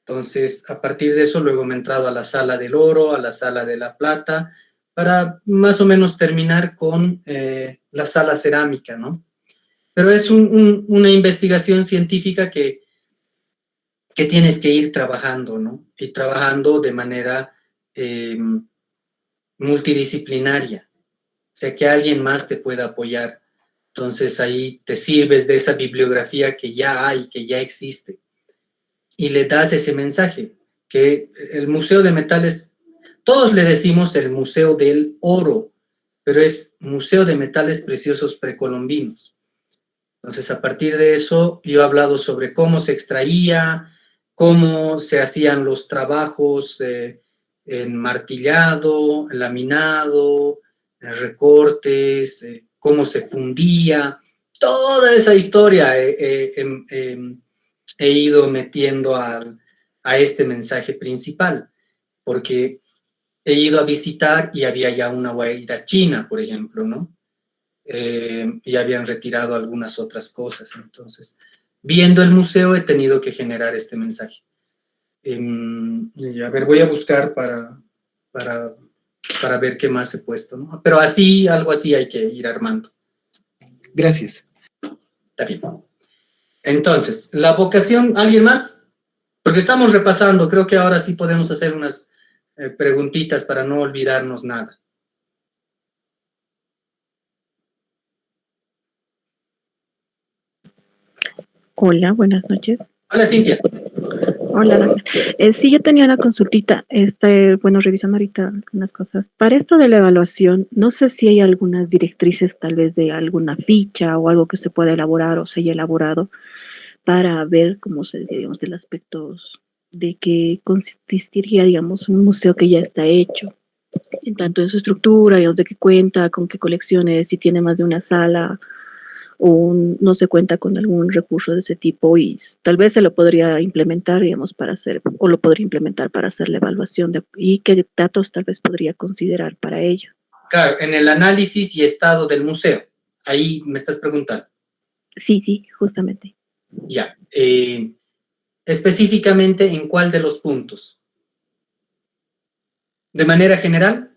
Entonces, a partir de eso, luego me he entrado a la sala del oro, a la sala de la plata, para más o menos terminar con la sala cerámica, ¿no? Pero es una investigación científica que tienes que ir trabajando, ¿no? Y trabajando de manera multidisciplinaria, o sea, que alguien más te pueda apoyar. Entonces ahí te sirves de esa bibliografía que ya hay, que ya existe, y le das ese mensaje, que el Museo de Metales, todos le decimos el Museo del Oro, pero es Museo de Metales Preciosos Precolombinos. Entonces, a partir de eso, yo he hablado sobre cómo se extraía, cómo se hacían los trabajos en martillado, laminado, recortes, cómo se fundía, toda esa historia he ido metiendo a este mensaje principal, porque he ido a visitar y había ya una guaira china, por ejemplo, ¿no? Y habían retirado algunas otras cosas. Entonces, viendo el museo he tenido que generar este mensaje. Y a ver, voy a buscar para ver qué más he puesto, ¿no? Pero así, algo así hay que ir armando. Gracias. Está bien. Entonces, la vocación, ¿alguien más? Porque estamos repasando, creo que ahora sí podemos hacer unas preguntitas para no olvidarnos nada. Hola, buenas noches. Hola, Cintia. Hola, Daniel. Sí, yo tenía una consultita, bueno, revisando ahorita algunas cosas. Para esto de la evaluación, no sé si hay algunas directrices, tal vez de alguna ficha o algo que se pueda elaborar o se haya elaborado para ver cómo se, digamos, del aspecto de que consistiría, digamos, un museo que ya está hecho, en tanto en su estructura, digamos, de qué cuenta, con qué colecciones, si tiene más de una sala, o no se cuenta con algún recurso de ese tipo y tal vez se lo podría implementar, digamos, para hacer, o lo podría implementar para hacer la evaluación y qué datos tal vez podría considerar para ello. Claro, en el análisis y estado del museo. Ahí me estás preguntando. Sí, justamente. Ya. Específicamente, ¿en cuál de los puntos? ¿De manera general?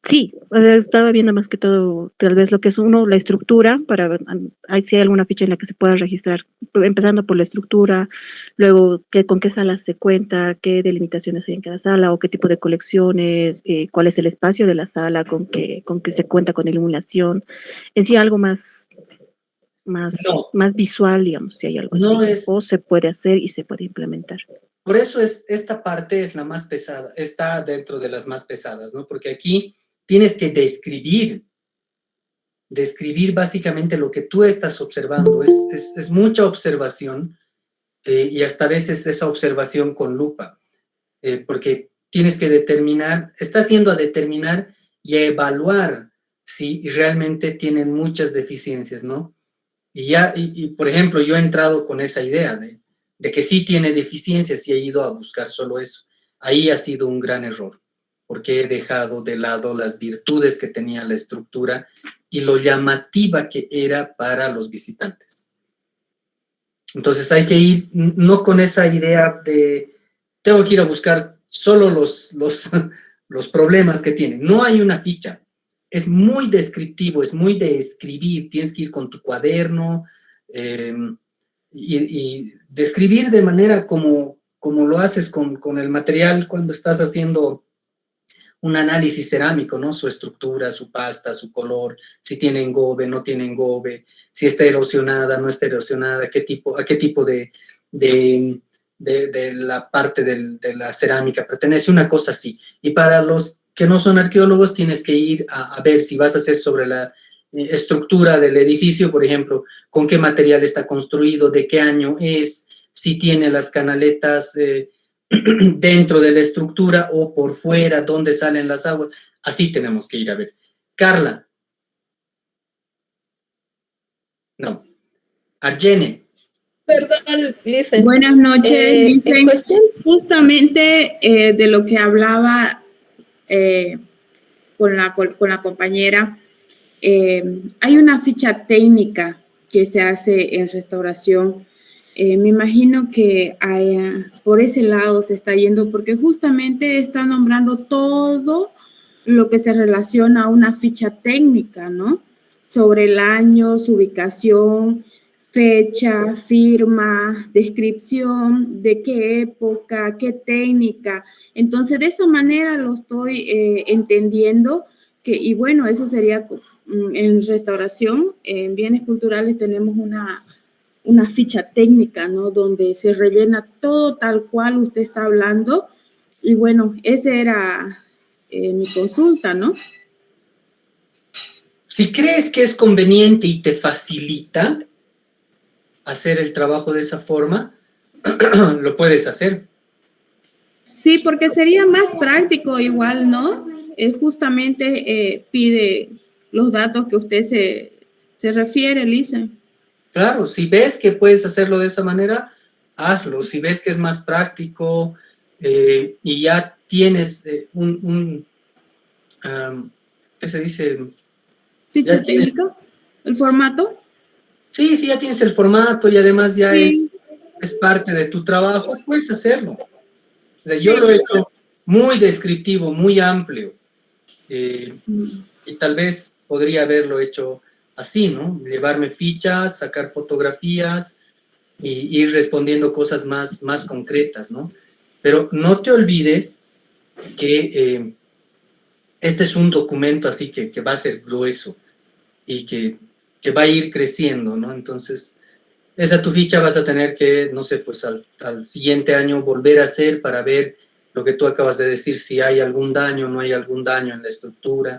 Sí, estaba viendo más que todo, tal vez lo que es la estructura, para ver si hay alguna ficha en la que se pueda registrar, empezando por la estructura, luego con qué salas se cuenta, qué delimitaciones hay en cada sala, o qué tipo de colecciones, cuál es el espacio de la sala, con que se cuenta con iluminación, en sí algo más visual, digamos, si hay algo así, o se puede hacer y se puede implementar. Por eso esta parte es la más pesada, está dentro de las más pesadas, ¿no? Porque aquí tienes que describir básicamente lo que tú estás observando. Es mucha observación y hasta a veces esa observación con lupa, porque tienes que estás yendo a determinar y a evaluar si realmente tienen muchas deficiencias, ¿no? Y por ejemplo, yo he entrado con esa idea de que sí tiene deficiencias y he ido a buscar solo eso. Ahí ha sido un gran error, porque he dejado de lado las virtudes que tenía la estructura y lo llamativa que era para los visitantes. Entonces hay que ir no con esa idea de tengo que ir a buscar solo los problemas que tiene. No hay una ficha. Es muy descriptivo, es muy de escribir. Tienes que ir con tu cuaderno y describir de manera como lo haces con el material cuando estás haciendo un análisis cerámico, ¿no? Su estructura, su pasta, su color, si tiene engobe, no tiene engobe, si está erosionada, no está erosionada, a qué tipo de la parte de la cerámica pertenece, una cosa así. Y para los que no son arqueólogos, tienes que ir a ver si vas a hacer sobre la estructura del edificio, por ejemplo, con qué material está construido, de qué año es, si tiene las canaletas dentro de la estructura o por fuera, dónde salen las aguas. Así tenemos que ir a ver. Carla. No. Argene. Perdón, Listen. Buenas noches, en cuestión, justamente de lo que hablaba con la compañera, hay una ficha técnica que se hace en restauración. Me imagino que por ese lado se está yendo, porque justamente está nombrando todo lo que se relaciona a una ficha técnica, ¿no? Sobre el año, su ubicación, fecha, firma, descripción, de qué época, qué técnica. Entonces, de esa manera lo estoy entendiendo, y bueno, eso sería en restauración, en bienes culturales tenemos una ficha técnica, ¿no? Donde se rellena todo tal cual usted está hablando. Y bueno, esa era mi consulta, ¿no? Si crees que es conveniente y te facilita hacer el trabajo de esa forma, lo puedes hacer. Sí, porque sería más práctico igual, ¿no? Justamente pide los datos que usted se refiere, Lisa. Claro, si ves que puedes hacerlo de esa manera, hazlo. Si ves que es más práctico y ya tienes ¿qué se dice? ¿Ficha técnica? ¿El formato? Sí, ya tienes el formato y además ya Sí. es parte de tu trabajo, puedes hacerlo. O sea, yo lo he hecho muy descriptivo, muy amplio. Y tal vez podría haberlo hecho así, ¿no? Llevarme fichas, sacar fotografías y ir respondiendo cosas más concretas, ¿no? Pero no te olvides que este es un documento así que va a ser grueso y que va a ir creciendo, ¿no? Entonces, esa tu ficha vas a tener que, no sé, pues al siguiente año volver a hacer para ver lo que tú acabas de decir, si hay algún daño o no hay algún daño en la estructura,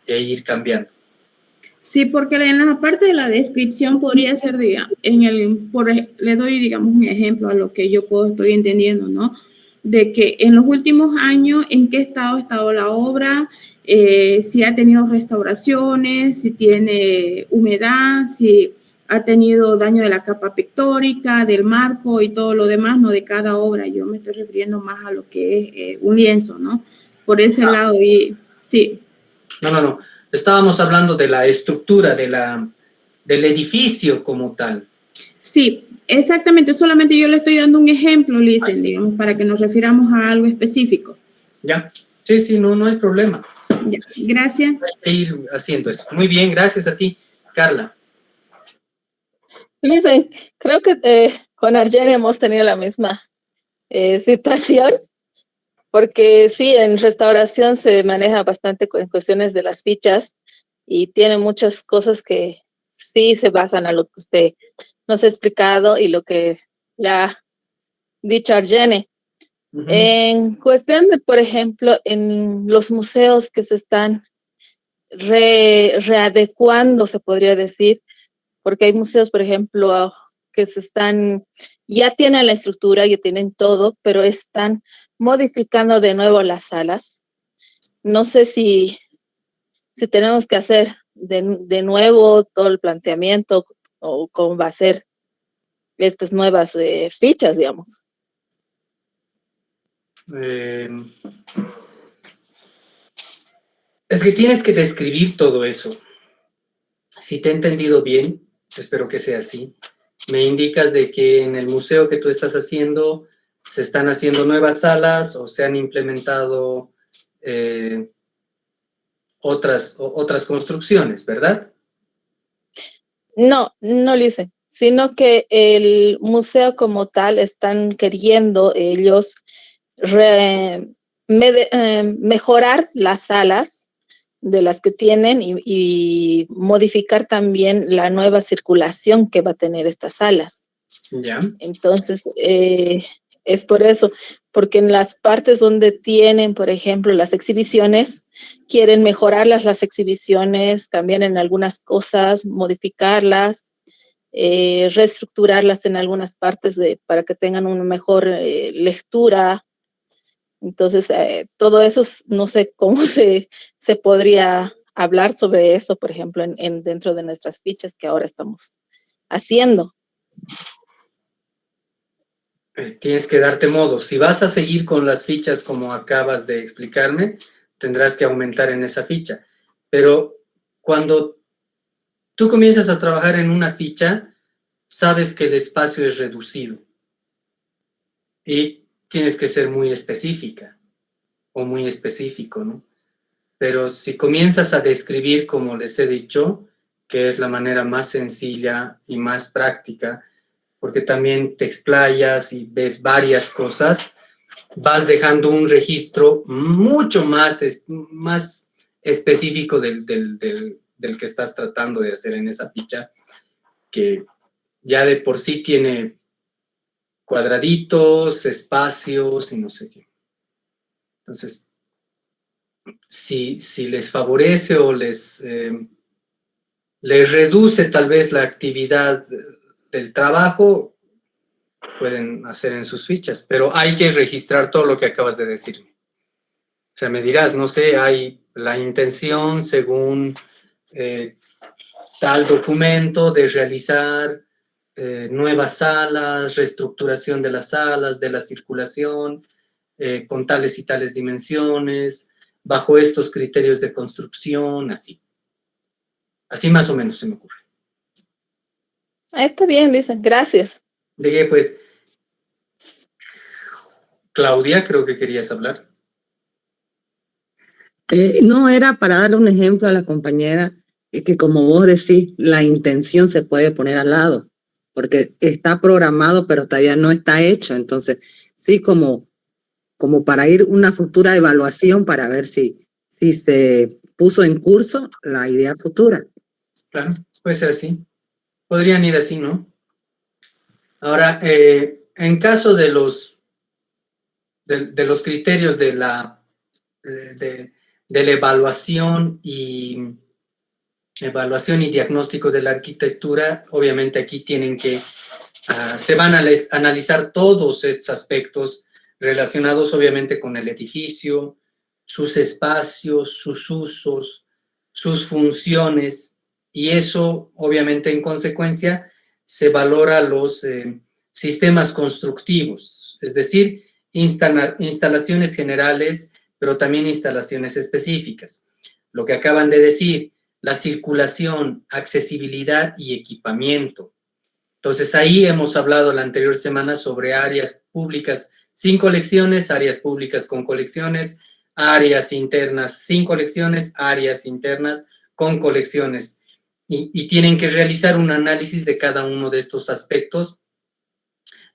e ir cambiando. Sí, porque en la parte de la descripción podría ser, le doy, digamos, un ejemplo a lo que yo estoy entendiendo, ¿no? De que en los últimos años, en qué estado ha estado la obra, si ha tenido restauraciones, si tiene humedad, si ha tenido daño de la capa pictórica, del marco y todo lo demás, ¿no? De cada obra. Yo me estoy refiriendo más a lo que es un lienzo, ¿no? Por ese lado, y sí. No. Estábamos hablando de la estructura del edificio como tal. Sí, exactamente. Solamente yo le estoy dando un ejemplo, Listen, digamos, para que nos refiramos a algo específico. Ya, sí, no hay problema. Ya, gracias. Hay que ir haciendo eso. Muy bien, gracias a ti, Carla. Listen, creo que con Arjen hemos tenido la misma situación, porque sí, en restauración se maneja bastante en cuestiones de las fichas y tiene muchas cosas que sí se basan a lo que usted nos ha explicado y lo que le ha dicho Arjene. En cuestión de, por ejemplo, en los museos que se están readecuando, se podría decir, porque hay museos, por ejemplo, que ya tienen la estructura, ya tienen todo, pero están modificando de nuevo las salas. No sé si tenemos que hacer de nuevo todo el planteamiento o cómo va a ser estas nuevas fichas, digamos. Es que tienes que describir todo eso. Si te he entendido bien, espero que sea así, me indicas de que en el museo que tú estás haciendo se están haciendo nuevas salas o se han implementado otras construcciones, ¿verdad? No, Lice, sino que el museo como tal están queriendo ellos mejorar las salas de las que tienen y modificar también la nueva circulación que va a tener estas salas. Ya. Entonces, es por eso, porque en las partes donde tienen, por ejemplo, las exhibiciones, quieren mejorarlas las exhibiciones, cambiar en algunas cosas, modificarlas, reestructurarlas en algunas partes para que tengan una mejor lectura. Entonces, todo eso, no sé cómo se podría hablar sobre eso, por ejemplo, dentro de nuestras fichas que ahora estamos haciendo. Tienes que darte modo. Si vas a seguir con las fichas como acabas de explicarme, tendrás que aumentar en esa ficha. Pero cuando tú comienzas a trabajar en una ficha, sabes que el espacio es reducido y tienes que ser muy específica o muy específico, ¿no? Pero si comienzas a describir, como les he dicho, que es la manera más sencilla y más práctica, porque también te explayas y ves varias cosas, vas dejando un registro mucho más específico del que estás tratando de hacer en esa ficha, que ya de por sí tiene cuadraditos, espacios y no sé qué. Entonces, si les favorece o les reduce tal vez la actividad del trabajo, pueden hacer en sus fichas, pero hay que registrar todo lo que acabas de decirme. O sea, me dirás, no sé, hay la intención según tal documento de realizar nuevas salas, reestructuración de las salas, de la circulación, con tales y tales dimensiones, bajo estos criterios de construcción, así. Así más o menos se me ocurre. Está bien, Lisa, gracias. De que, pues, Claudia, creo que querías hablar. No, era para darle un ejemplo a la compañera, que como vos decís, la intención se puede poner al lado, porque está programado, pero todavía no está hecho. Entonces, sí, como para ir una futura evaluación para ver si se puso en curso la idea futura. Claro, puede ser así. Podrían ir así, ¿no? Ahora, en caso de los criterios de la evaluación y diagnóstico de la arquitectura, obviamente aquí tienen que, se van a analizar todos estos aspectos relacionados obviamente con el edificio, sus espacios, sus usos, sus funciones, y eso obviamente en consecuencia se valora los sistemas constructivos, es decir, instalaciones generales, pero también instalaciones específicas. Lo que acaban de decir, la circulación, accesibilidad y equipamiento. Entonces ahí hemos hablado la anterior semana sobre áreas públicas sin colecciones, áreas públicas con colecciones, áreas internas sin colecciones, áreas internas con colecciones. Y tienen que realizar un análisis de cada uno de estos aspectos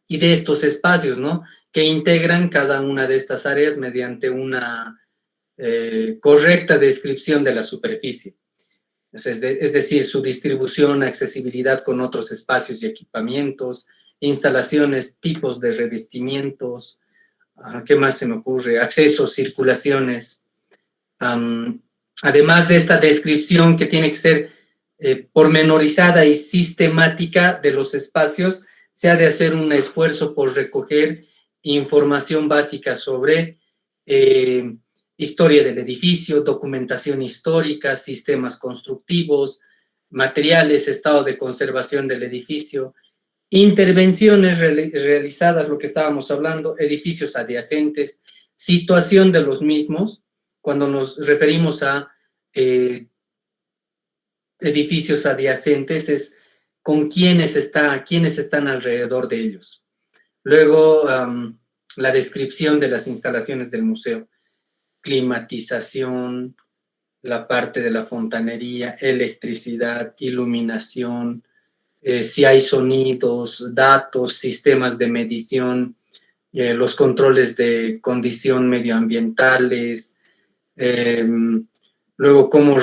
y de estos espacios, ¿no? Que integran cada una de estas áreas mediante una correcta descripción de la superficie. Es decir, su distribución, accesibilidad con otros espacios y equipamientos, instalaciones, tipos de revestimientos, ¿qué más se me ocurre? Accesos, circulaciones. Además de esta descripción que tiene que ser pormenorizada y sistemática de los espacios, se ha de hacer un esfuerzo por recoger información básica sobre historia del edificio, documentación histórica, sistemas constructivos, materiales, estado de conservación del edificio, intervenciones realizadas, lo que estábamos hablando, edificios adyacentes, situación de los mismos, cuando nos referimos a edificios adyacentes, es con quiénes están alrededor de ellos. Luego, la descripción de las instalaciones del museo, climatización, la parte de la fontanería, electricidad, iluminación, si hay sonidos, datos, sistemas de medición, los controles de condición medioambientales, luego cómo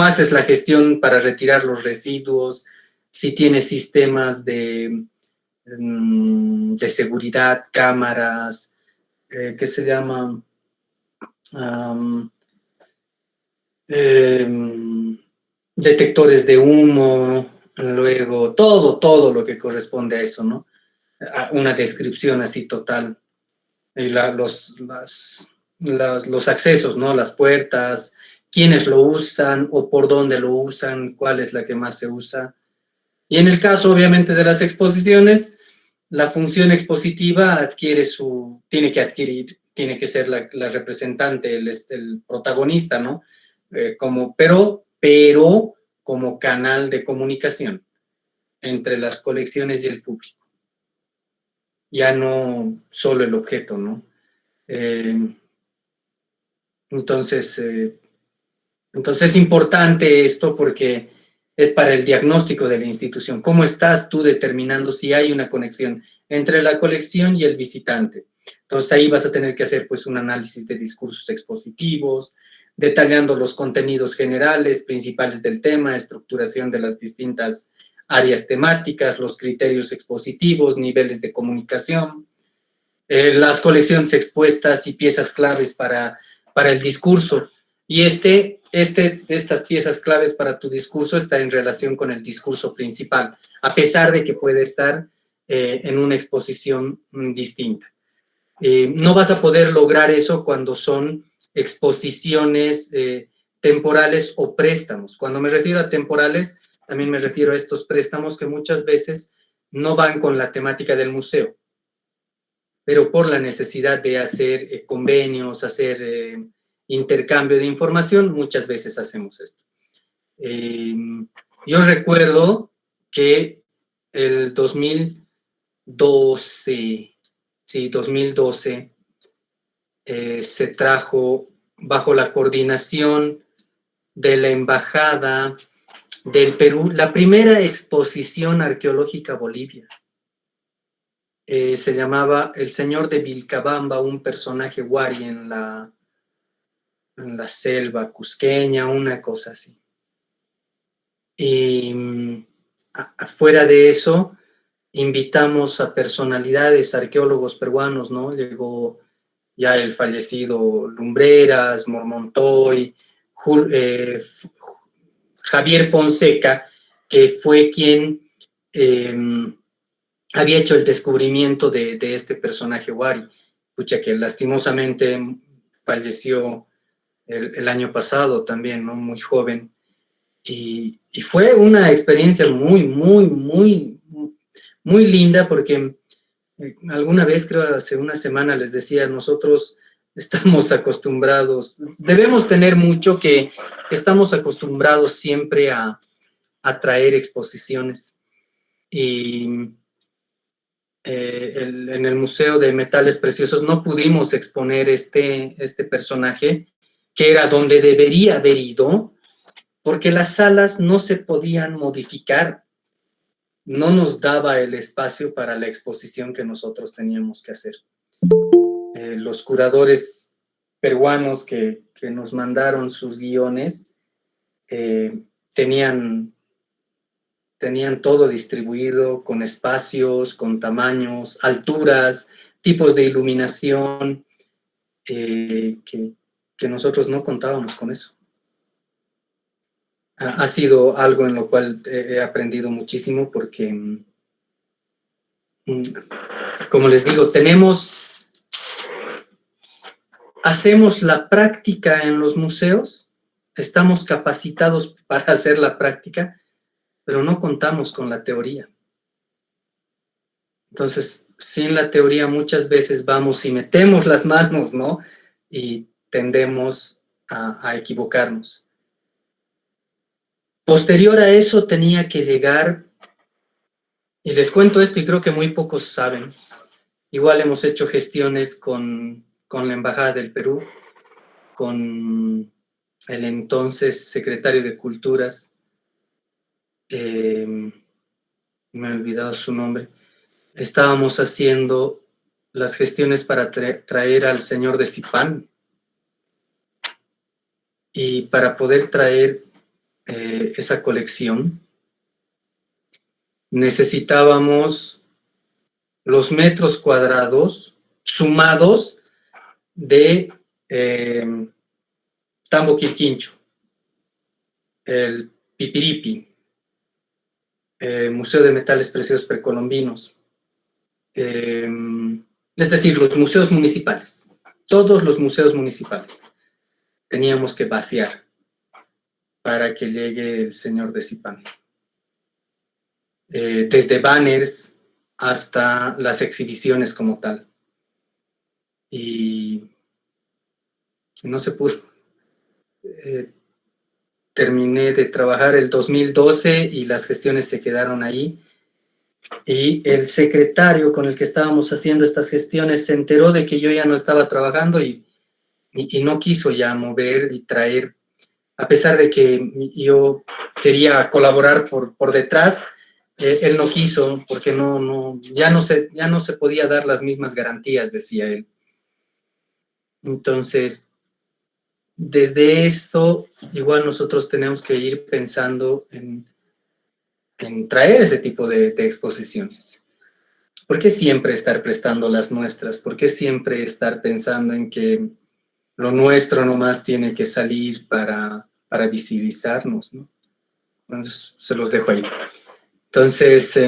haces la gestión para retirar los residuos, si tienes sistemas de seguridad, cámaras, ¿qué se llama? Detectores de humo, luego todo lo que corresponde a eso, ¿no? Una descripción así total. Y los accesos, ¿no? Las puertas, quiénes lo usan o por dónde lo usan, cuál es la que más se usa. Y en el caso, obviamente, de las exposiciones, la función expositiva tiene que ser la representante, el protagonista, ¿no? Pero como canal de comunicación entre las colecciones y el público. Ya no solo el objeto, ¿no? Entonces, Entonces es importante esto porque es para el diagnóstico de la institución. ¿Cómo estás tú determinando si hay una conexión entre la colección y el visitante? Entonces ahí vas a tener que hacer pues un análisis de discursos expositivos, detallando los contenidos generales, principales del tema, estructuración de las distintas áreas temáticas, los criterios expositivos, niveles de comunicación, las colecciones expuestas y piezas claves para el discurso. Y estas piezas claves para tu discurso está en relación con el discurso principal, a pesar de que puede estar en una exposición distinta. No vas a poder lograr eso cuando son exposiciones temporales o préstamos. Cuando me refiero a temporales, también me refiero a estos préstamos que muchas veces no van con la temática del museo, pero por la necesidad de hacer convenios, hacer intercambio de información, muchas veces hacemos esto. Yo recuerdo que el 2012, se trajo bajo la coordinación de la Embajada del Perú la primera exposición arqueológica a Bolivia. Se llamaba El Señor de Vilcabamba, un personaje wari en la selva cusqueña, una cosa así. Y afuera de eso, invitamos a personalidades, arqueólogos peruanos, ¿no? Llegó ya el fallecido Lumbreras, Mormontoy, Javier Fonseca, que fue quien había hecho el descubrimiento de este personaje wari, pucha, que lastimosamente falleció el año pasado también, ¿no? Muy joven. Y fue una experiencia muy linda porque alguna vez, creo hace una semana, les decía, nosotros estamos acostumbrados, debemos tener mucho que estamos acostumbrados siempre a traer exposiciones. Y en el Museo de Metales Preciosos no pudimos exponer este personaje, que era donde debería haber ido, porque las salas no se podían modificar, no nos daba el espacio para la exposición que nosotros teníamos que hacer. Los curadores peruanos que nos mandaron sus guiones tenían todo distribuido con espacios, con tamaños, alturas, tipos de iluminación, que nosotros no contábamos con eso. Ha sido algo en lo cual he aprendido muchísimo porque, como les digo, hacemos la práctica en los museos, estamos capacitados para hacer la práctica, pero no contamos con la teoría. Entonces, sin la teoría muchas veces vamos y metemos las manos, ¿no? Y tendemos a equivocarnos. Posterior a eso tenía que llegar, y les cuento esto y creo que muy pocos saben, igual hemos hecho gestiones con la Embajada del Perú, con el entonces secretario de Culturas, me he olvidado su nombre. Estábamos haciendo las gestiones para traer al señor de Zipán, y para poder traer esa colección necesitábamos los metros cuadrados sumados de Tambo Quilquincho, el Pipiripi, Museo de Metales Preciosos Precolombinos, es decir, los museos municipales, todos los museos municipales teníamos que vaciar para que llegue el señor de Zipán. Desde banners hasta las exhibiciones como tal. Y no se pudo. Terminé de trabajar el 2012 y las gestiones se quedaron ahí. Y el secretario con el que estábamos haciendo estas gestiones se enteró de que yo ya no estaba trabajando y no quiso ya mover y traer a pesar de que yo quería colaborar por detrás, él no quiso porque ya no se podía dar las mismas garantías, decía él. Entonces, desde esto, igual nosotros tenemos que ir pensando en traer ese tipo de exposiciones. ¿Por qué siempre estar prestando las nuestras? ¿Por qué siempre estar pensando en que lo nuestro nomás tiene que salir para visibilizarnos, ¿no? Entonces, se los dejo ahí. Entonces,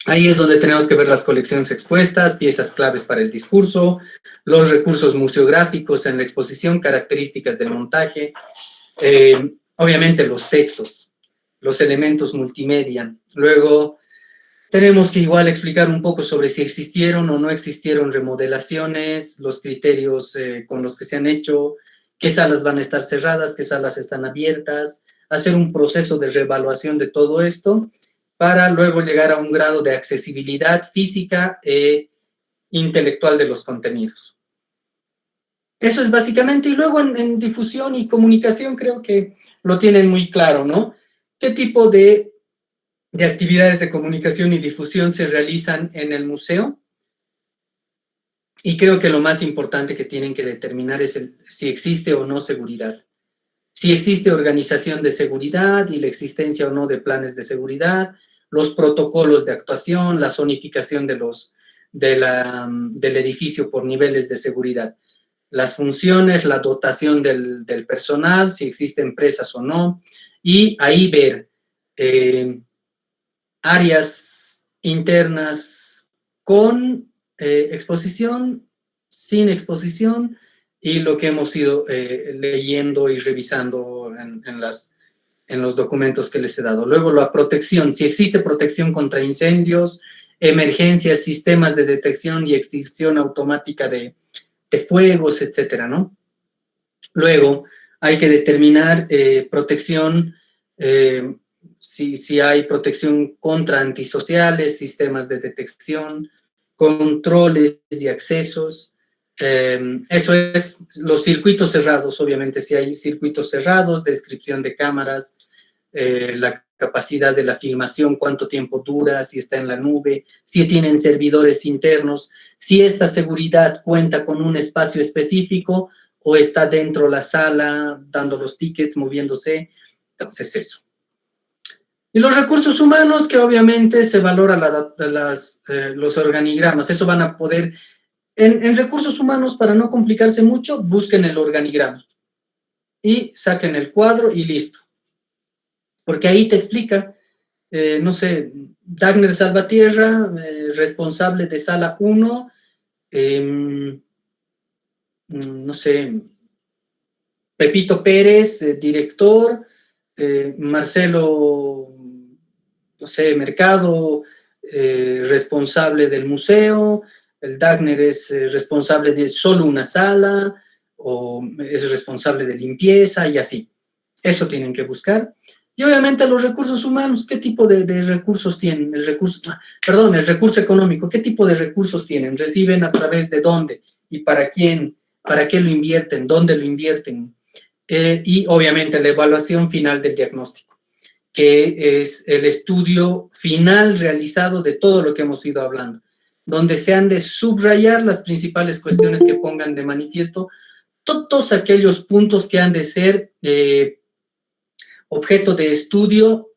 ahí es donde tenemos que ver las colecciones expuestas, piezas claves para el discurso, los recursos museográficos en la exposición, características del montaje, obviamente los textos, los elementos multimedia. Luego, tenemos que igual explicar un poco sobre si existieron o no existieron remodelaciones, los criterios con los que se han hecho, qué salas van a estar cerradas, qué salas están abiertas, hacer un proceso de reevaluación de todo esto para luego llegar a un grado de accesibilidad física e intelectual de los contenidos. Eso es básicamente, y luego en difusión y comunicación creo que lo tienen muy claro, ¿no? ¿Qué tipo de actividades de comunicación y difusión se realizan en el museo? Y creo que lo más importante que tienen que determinar es si existe o no seguridad. Si existe organización de seguridad y la existencia o no de planes de seguridad, los protocolos de actuación, la zonificación del edificio por niveles de seguridad, las funciones, la dotación del personal, si existen empresas o no, y ahí ver áreas internas con exposición, sin exposición, y lo que hemos ido leyendo y revisando en los documentos que les he dado. Luego la protección, si existe protección contra incendios, emergencias, sistemas de detección y extinción automática de fuegos, etcétera, ¿no? Luego hay que determinar protección, si hay protección contra antisociales, sistemas de detección, controles y accesos. Eso es los circuitos cerrados, obviamente, si hay circuitos cerrados, descripción de cámaras, la capacidad de la filmación, cuánto tiempo dura, si está en la nube, si tienen servidores internos, si esta seguridad cuenta con un espacio específico o está dentro de la sala, dando los tickets, moviéndose. Entonces, eso. Y los recursos humanos, que obviamente se valora los organigramas. Eso van a poder, en recursos humanos, para no complicarse mucho, busquen el organigrama y saquen el cuadro y listo. Porque ahí te explica, no sé, Dagner Salvatierra, responsable de sala 1, no sé, Pepito Pérez, director, Marcelo, no sé, Mercado, responsable del museo, el Dagner es responsable de solo una sala, o es responsable de limpieza y así. Eso tienen que buscar. Y obviamente los recursos humanos, ¿qué tipo de recursos tienen? El recurso económico, ¿qué tipo de recursos tienen? ¿Reciben a través de dónde? ¿Y para quién? ¿Para qué lo invierten? ¿Dónde lo invierten? Y obviamente la evaluación final del diagnóstico, que es el estudio final realizado de todo lo que hemos ido hablando, donde se han de subrayar las principales cuestiones que pongan de manifiesto todos aquellos puntos que han de ser objeto de estudio,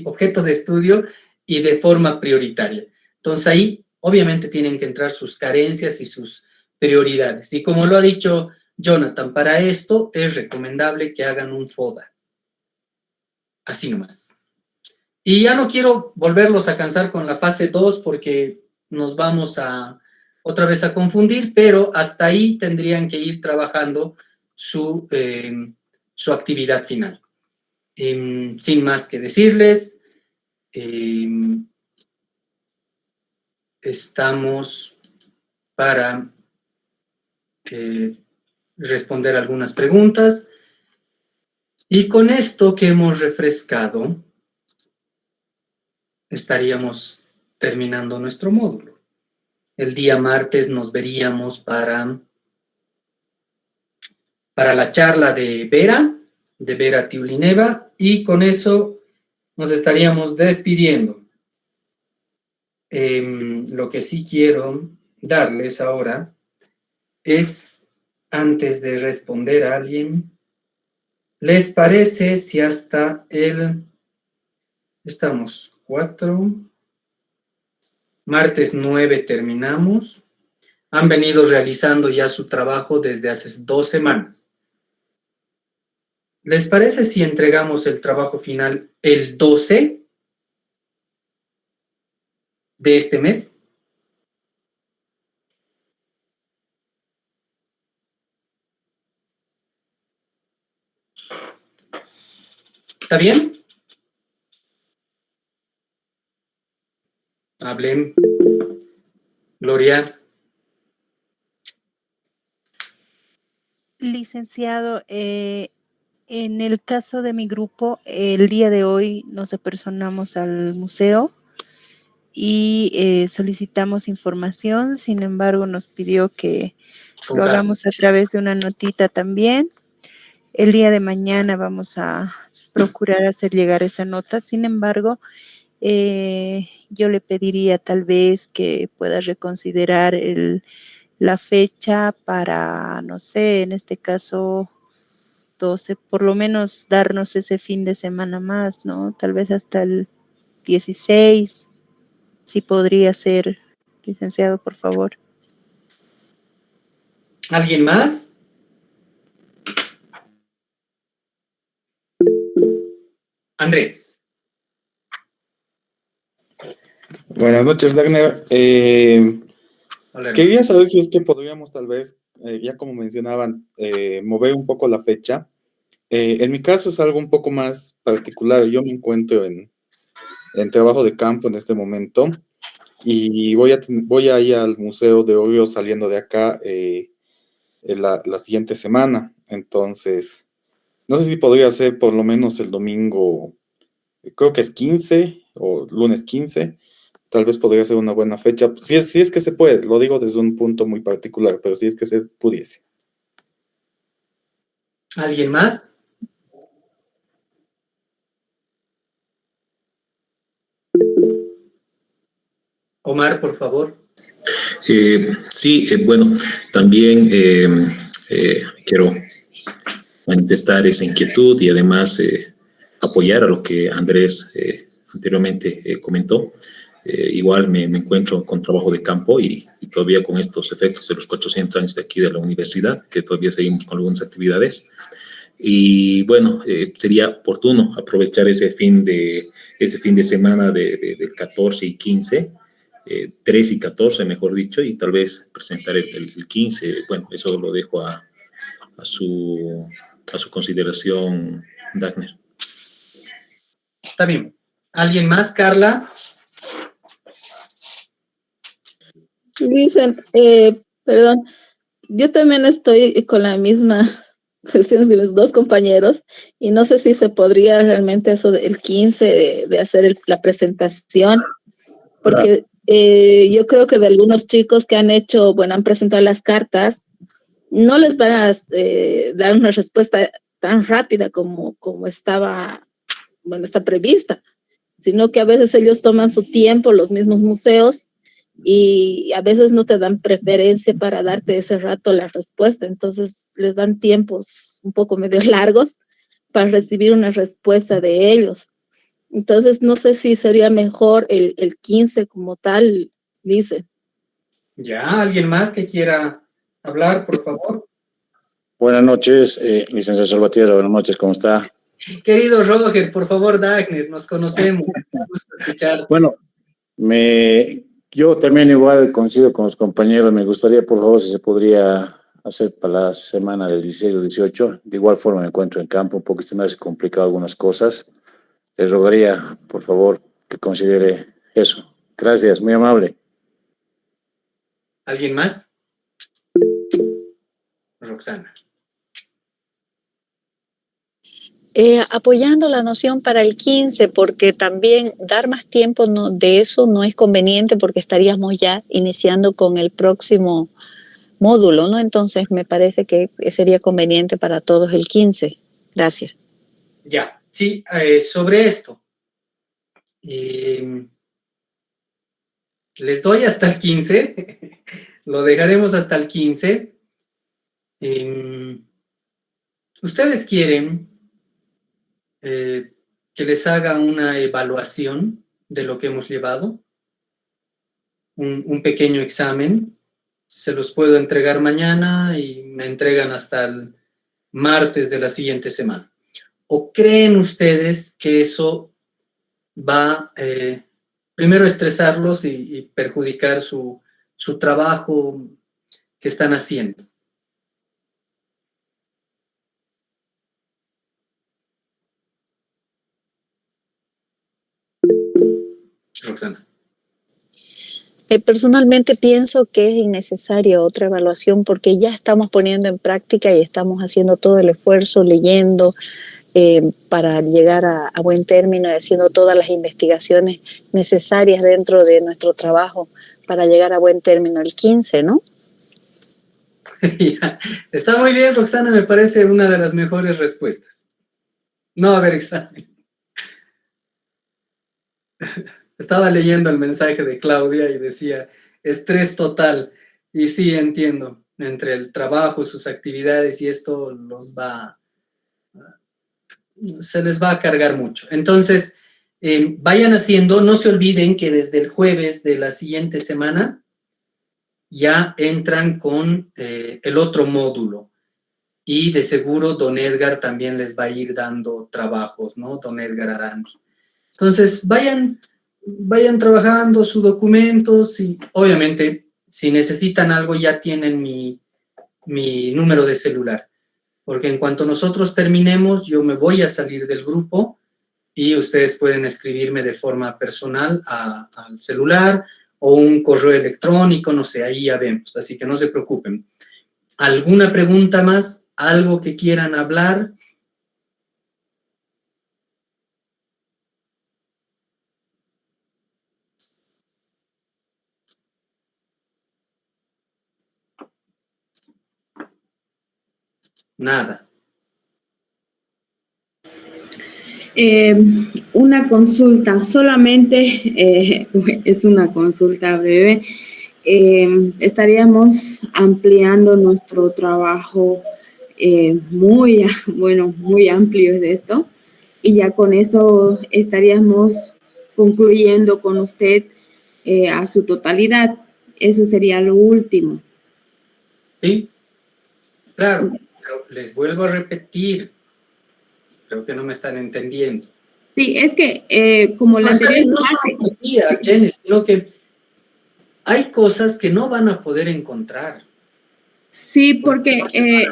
objeto de estudio y de forma prioritaria. Entonces ahí obviamente tienen que entrar sus carencias y sus prioridades. Y como lo ha dicho Jonathan, para esto es recomendable que hagan un FODA. Así nomás. Y ya no quiero volverlos a cansar con la fase 2 porque nos vamos otra vez a confundir, pero hasta ahí tendrían que ir trabajando su actividad final. Sin más que decirles, estamos para responder algunas preguntas. Y con esto que hemos refrescado, estaríamos terminando nuestro módulo. El día martes nos veríamos para para la charla de Vera Tiulineva, y con eso nos estaríamos despidiendo. Lo que sí quiero darles ahora es, antes de responder a alguien, ¿les parece si hasta estamos 4, martes 9 terminamos? Han venido realizando ya su trabajo desde hace 2 semanas. ¿Les parece si entregamos el trabajo final el 12 de este mes? ¿Está bien? Hablen. Gloria. Licenciado, en el caso de mi grupo, el día de hoy nos apersonamos al museo y solicitamos información. Sin embargo, nos pidió que lo hagamos a través de una notita también. El día de mañana vamos a procurar hacer llegar esa nota. Sin embargo, yo le pediría tal vez que pueda reconsiderar la fecha para, no sé, en este caso 12, por lo menos darnos ese fin de semana más, ¿no? Tal vez hasta el 16, si podría ser, licenciado, por favor. ¿Alguien más? Andrés. Buenas noches, Dagner. Quería saber si es que podríamos tal vez, ya como mencionaban, mover un poco la fecha. En mi caso es algo un poco más particular. Yo me encuentro en trabajo de campo en este momento y voy a ir al Museo de Orio saliendo de acá la siguiente semana. Entonces, no sé si podría ser por lo menos el domingo, creo que es 15 o lunes 15. Tal vez podría ser una buena fecha, si es que se puede, lo digo desde un punto muy particular, pero si es que se pudiese. ¿Alguien más? Omar, por favor. Sí, bueno, también quiero manifestar esa inquietud y además apoyar a lo que Andrés anteriormente comentó. Igual me encuentro con trabajo de campo y todavía con estos efectos de los 400 años de aquí de la universidad, que todavía seguimos con algunas actividades. Y bueno, sería oportuno aprovechar ese fin de semana del 14 y 15, 13 y 14, mejor dicho, y tal vez presentar el 15. Bueno, eso lo dejo a su consideración, Dagner. Está bien. ¿Alguien más, Carla? Dicen, perdón, yo también estoy con la misma cuestión que los dos compañeros y no sé si se podría realmente eso del 15 de hacer la presentación, porque yo creo que de algunos chicos que han hecho, bueno, han presentado las cartas, no les van a dar una respuesta tan rápida como estaba, bueno, está prevista, sino que a veces ellos toman su tiempo, los mismos museos, y a veces no te dan preferencia para darte ese rato la respuesta, entonces les dan tiempos un poco medio largos para recibir una respuesta de ellos. Entonces no sé si sería mejor el 15 como tal, dice. Ya, ¿alguien más que quiera hablar, por favor? Buenas noches, licenciado Salvatierra, buenas noches, ¿cómo está? Querido Roger, por favor, Dagner, nos conocemos, me gusta escuchar. Bueno, yo también igual coincido con los compañeros, me gustaría por favor si se podría hacer para la semana del 16 o 18, de igual forma me encuentro en campo, un poco se me hace complicado algunas cosas, les rogaría por favor que considere eso. Gracias, muy amable. ¿Alguien más? Roxana. Apoyando la noción para el 15, porque también dar más tiempo de eso no es conveniente porque estaríamos ya iniciando con el próximo módulo, ¿no? Entonces me parece que sería conveniente para todos el 15. Gracias. Ya, sí, sobre esto. Les doy hasta el 15, lo dejaremos hasta el 15. ¿Ustedes quieren que les haga una evaluación de lo que hemos llevado? Un pequeño examen. Se los puedo entregar mañana y me entregan hasta el martes de la siguiente semana. ¿O creen ustedes que eso va primero a estresarlos y perjudicar su trabajo que están haciendo? Roxana. Personalmente pienso que es innecesaria otra evaluación porque ya estamos poniendo en práctica y estamos haciendo todo el esfuerzo, leyendo para llegar a buen término y haciendo todas las investigaciones necesarias dentro de nuestro trabajo para llegar a buen término el 15, ¿no? Ya. Está muy bien, Roxana, me parece una de las mejores respuestas. No va a haber examen. Estaba leyendo el mensaje de Claudia y decía, estrés total. Y sí, entiendo, entre el trabajo, sus actividades y esto se les va a cargar mucho. Entonces, vayan haciendo, no se olviden que desde el jueves de la siguiente semana ya entran con el otro módulo. Y de seguro don Edgar también les va a ir dando trabajos, ¿no? Don Edgar Arandi. Entonces, vayan trabajando sus documentos y obviamente si necesitan algo ya tienen mi número de celular, porque en cuanto nosotros terminemos yo me voy a salir del grupo y ustedes pueden escribirme de forma personal al celular o un correo electrónico, no sé, ahí ya vemos, así que no se preocupen. ¿Alguna pregunta más? ¿Algo que quieran hablar? Nada. Una consulta, solamente es una consulta breve. Estaríamos ampliando nuestro trabajo muy amplio de esto y ya con eso estaríamos concluyendo con usted a su totalidad. Eso sería lo último. Sí, claro, pero les vuelvo a repetir, creo que no me están entendiendo. Sí, es que como la anterior no solo Jenny, sino que hay cosas que no van a poder encontrar. Sí, porque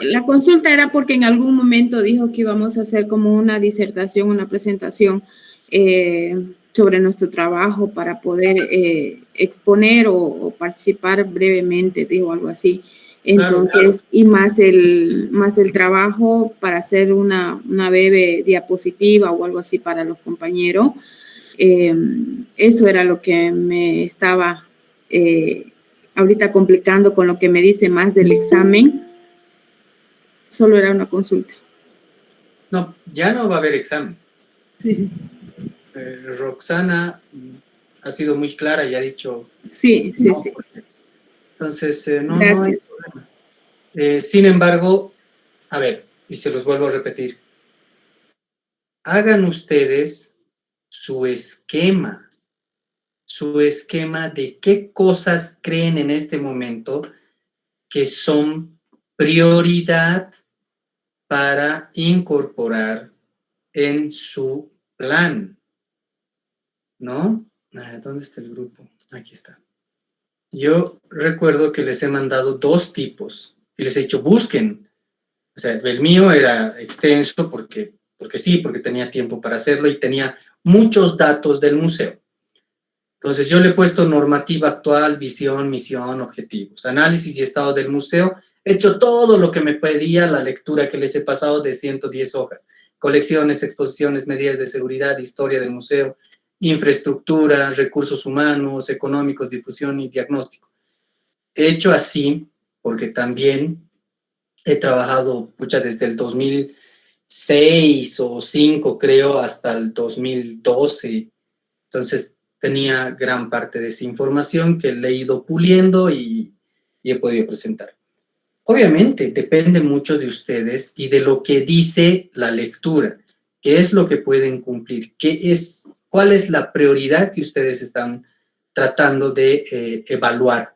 la consulta era porque en algún momento dijo que íbamos a hacer como una disertación, una presentación sobre nuestro trabajo para poder exponer o participar brevemente, dijo algo así. Entonces, claro. Y más el trabajo para hacer una breve diapositiva o algo así para los compañeros. Eso era lo que me estaba ahorita complicando con lo que me dice más del examen. Solo era una consulta. No, ya no va a haber examen. Sí. Roxana ha sido muy clara y ha dicho... Sí. Entonces, no hay problema. Sin embargo, a ver, y se los vuelvo a repetir. Hagan ustedes su esquema de qué cosas creen en este momento que son prioridad para incorporar en su plan, ¿no? ¿Dónde está el grupo? Aquí está. Yo recuerdo que les he mandado 2 tipos y les he dicho, busquen. O sea, el mío era extenso porque tenía tiempo para hacerlo y tenía muchos datos del museo. Entonces, yo le he puesto normativa actual, visión, misión, objetivos, análisis y estado del museo. He hecho todo lo que me pedía la lectura que les he pasado de 110 hojas. Colecciones, exposiciones, medidas de seguridad, historia del museo, infraestructura, recursos humanos, económicos, difusión y diagnóstico. He hecho así porque también he trabajado, desde el 2006 o 2005, creo, hasta el 2012. Entonces, tenía gran parte de esa información que le he ido puliendo y he podido presentar. Obviamente, depende mucho de ustedes y de lo que dice la lectura. ¿Qué es lo que pueden cumplir? ¿Cuál es la prioridad que ustedes están tratando de evaluar?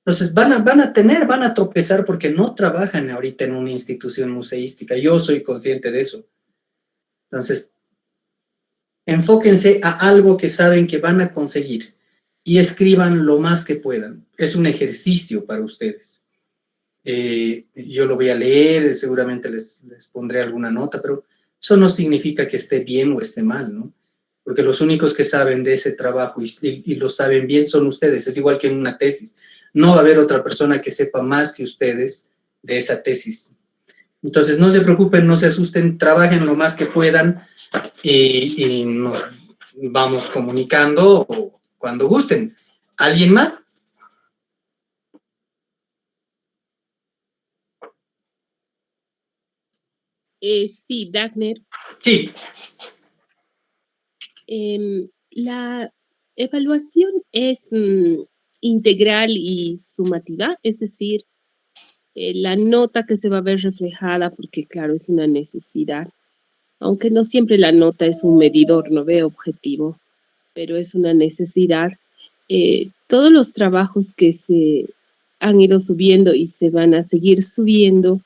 Entonces, van a tropezar porque no trabajan ahorita en una institución museística. Yo soy consciente de eso. Entonces, enfóquense a algo que saben que van a conseguir y escriban lo más que puedan. Es un ejercicio para ustedes. Yo lo voy a leer, seguramente les pondré alguna nota, pero eso no significa que esté bien o esté mal, ¿no? Porque los únicos que saben de ese trabajo y lo saben bien son ustedes. Es igual que en una tesis. No va a haber otra persona que sepa más que ustedes de esa tesis. Entonces, no se preocupen, no se asusten, trabajen lo más que puedan y nos vamos comunicando cuando gusten. ¿Alguien más? Sí, Dagner. Sí. La evaluación es integral y sumativa, es decir, la nota que se va a ver reflejada, porque claro, es una necesidad, aunque no siempre la nota es un medidor, no veo objetivo, pero es una necesidad. Todos los trabajos que se han ido subiendo y se van a seguir subiendo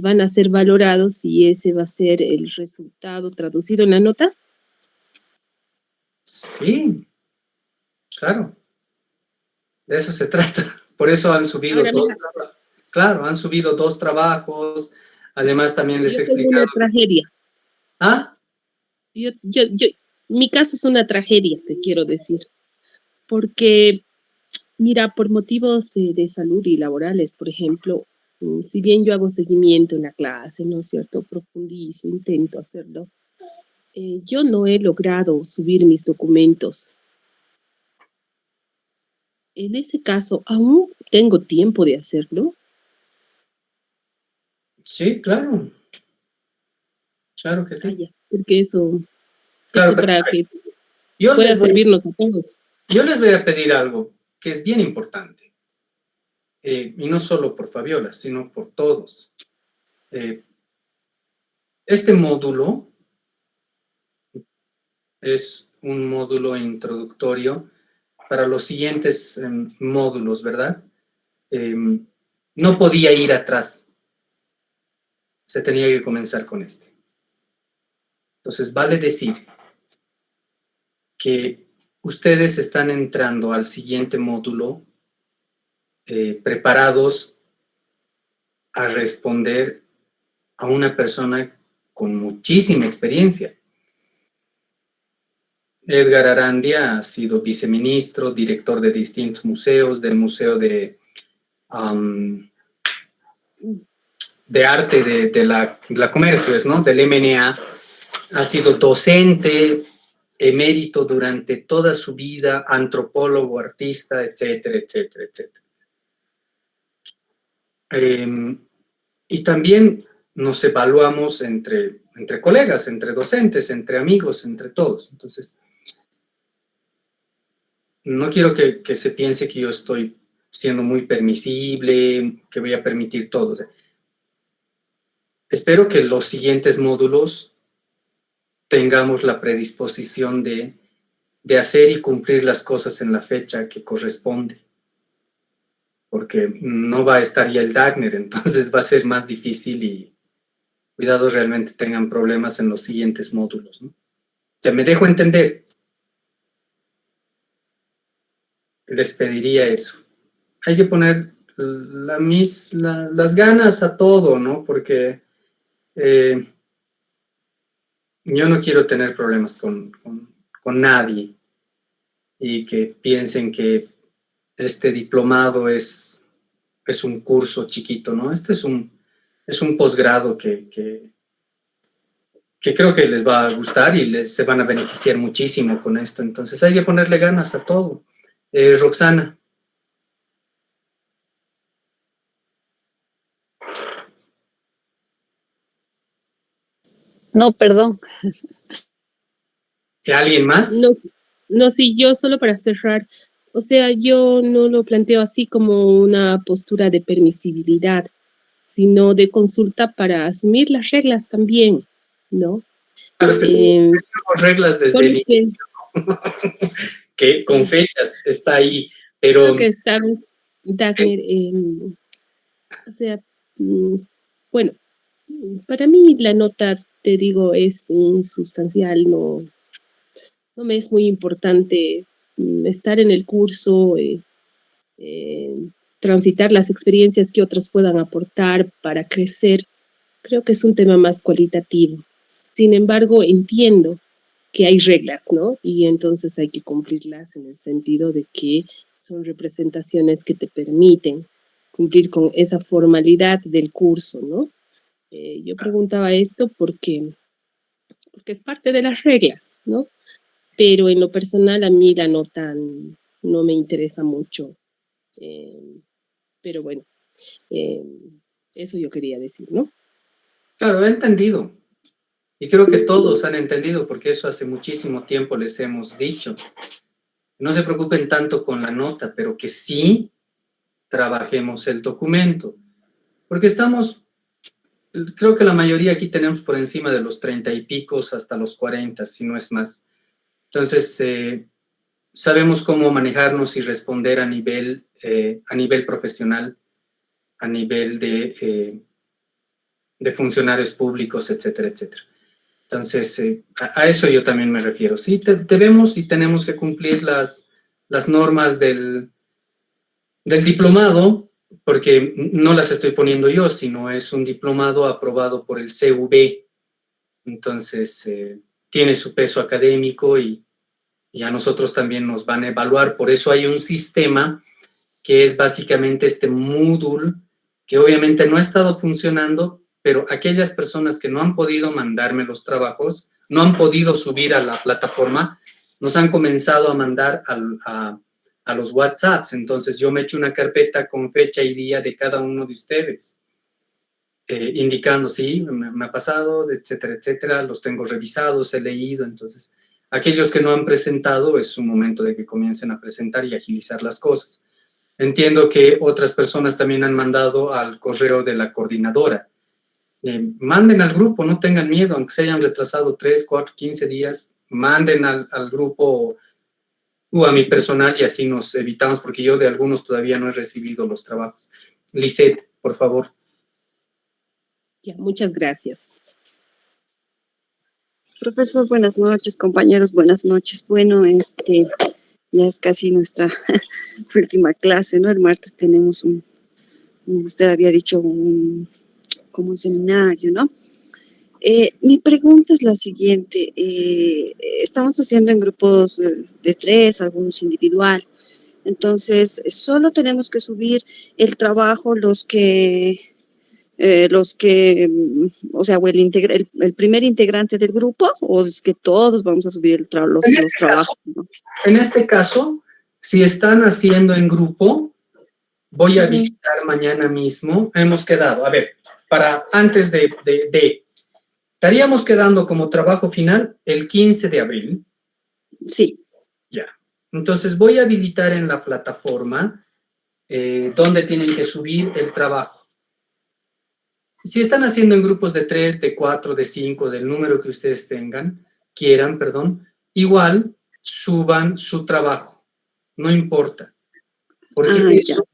van a ser valorados y ese va a ser el resultado traducido en la nota. Sí, claro. De eso se trata. Por eso han subido dos trabajos. Claro, han subido 2 trabajos. Además, también les he explicado. Una tragedia. ¿Ah? Mi caso es una tragedia, te quiero decir. Porque, mira, por motivos de salud y laborales, por ejemplo, si bien yo hago seguimiento en la clase, ¿no es cierto? Profundizo, intento hacerlo. Yo no he logrado subir mis documentos. En ese caso, ¿aún tengo tiempo de hacerlo? Sí, claro. Claro que sí. Porque eso, claro, para que yo pueda servirnos a todos. Yo les voy a pedir algo que es bien importante. Y no solo por Fabiola, sino por todos. Este módulo es un módulo introductorio para los siguientes módulos, ¿verdad? No podía ir atrás. Se tenía que comenzar con este. Entonces, vale decir que ustedes están entrando al siguiente módulo preparados a responder a una persona con muchísima experiencia. Edgar Arandia ha sido viceministro, director de distintos museos, del Museo de Arte de la Comercio, ¿no? Del MNA. Ha sido docente, emérito durante toda su vida, antropólogo, artista, etcétera, etcétera, etcétera. Y también nos evaluamos entre colegas, entre docentes, entre amigos, entre todos. Entonces, no quiero que se piense que yo estoy siendo muy permisible, que voy a permitir todo. O sea, espero que los siguientes módulos tengamos la predisposición de hacer y cumplir las cosas en la fecha que corresponde. Porque no va a estar ya el Dagner, entonces va a ser más difícil y cuidado realmente tengan problemas en los siguientes módulos, ¿no? O sea, me dejo entender. Les pediría eso. Hay que poner las ganas a todo, ¿no? Porque yo no quiero tener problemas con nadie y que piensen que este diplomado es un curso chiquito, ¿no? Este es un posgrado que creo que les va a gustar y se van a beneficiar muchísimo con esto. Entonces hay que ponerle ganas a todo. Roxana. No, perdón. ¿Que alguien más? No, sí, yo solo para cerrar. O sea, yo no lo planteo así como una postura de permisibilidad, sino de consulta para asumir las reglas también, ¿no? Claro, es que tenemos reglas desde solo el inicio, que con fechas está ahí, pero... Creo que saben, Dagner, o sea, bueno, para mí la nota, te digo, es insustancial, no me es muy importante estar en el curso, transitar las experiencias que otros puedan aportar para crecer. Creo que es un tema más cualitativo. Sin embargo, entiendo que hay reglas, ¿no? Y entonces hay que cumplirlas en el sentido de que son representaciones que te permiten cumplir con esa formalidad del curso, ¿no? Yo preguntaba esto porque es parte de las reglas, ¿no? Pero en lo personal a mí la nota no me interesa mucho. Pero bueno, eso yo quería decir, ¿no? Claro, he entendido. Y creo que todos han entendido, porque eso hace muchísimo tiempo les hemos dicho. No se preocupen tanto con la nota, pero que sí trabajemos el documento. Porque estamos, creo que la mayoría aquí tenemos por encima de los 30 y picos hasta los 40, si no es más. Entonces, sabemos cómo manejarnos y responder a nivel profesional, a nivel de funcionarios públicos, etcétera, etcétera. Entonces, a eso yo también me refiero. Sí, debemos y tenemos que cumplir las normas del diplomado, porque no las estoy poniendo yo, sino es un diplomado aprobado por el CV. Entonces, tiene su peso académico y a nosotros también nos van a evaluar. Por eso hay un sistema que es básicamente este Moodle, que obviamente no ha estado funcionando, pero aquellas personas que no han podido mandarme los trabajos, no han podido subir a la plataforma, nos han comenzado a mandar a los WhatsApps. Entonces yo me echo una carpeta con fecha y día de cada uno de ustedes, indicando, sí, me ha pasado, etcétera, etcétera, los tengo revisados, he leído. Entonces, aquellos que no han presentado, es un momento de que comiencen a presentar y agilizar las cosas. Entiendo que otras personas también han mandado al correo de la coordinadora. Manden al grupo, no tengan miedo, aunque se hayan retrasado 3, 4, 15 días, manden al grupo o a mi personal y así nos evitamos, porque yo de algunos todavía no he recibido los trabajos. Lisette, por favor. Ya, muchas gracias. Profesor, buenas noches, compañeros, buenas noches. Bueno, ya es casi nuestra última clase, ¿no? El martes tenemos usted había dicho, como un seminario, ¿no? Mi pregunta es la siguiente. Estamos haciendo en grupos de 3, algunos individual. Entonces, solo tenemos que subir el trabajo los que, o sea, o el primer integrante del grupo, o es que todos vamos a subir los trabajos, ¿no? En este caso, si están haciendo en grupo, voy a habilitar mañana mismo. Hemos quedado, a ver, antes estaríamos quedando como trabajo final el 15 de abril. Sí. Ya. Entonces voy a habilitar en la plataforma donde tienen que subir el trabajo. Si están haciendo en grupos de 3, de 4, de 5, del número que ustedes quieran, igual suban su trabajo. No importa. Porque eso,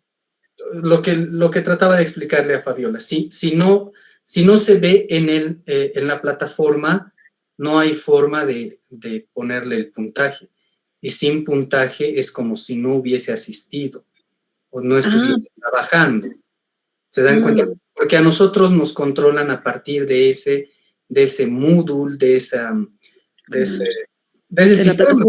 lo que trataba de explicarle a Fabiola, si no se ve en la plataforma, no hay forma de ponerle el puntaje. Y sin puntaje es como si no hubiese asistido o no estuviese trabajando. ¿Se dan cuenta? Porque a nosotros nos controlan a partir de ese Moodle, de ese sistema.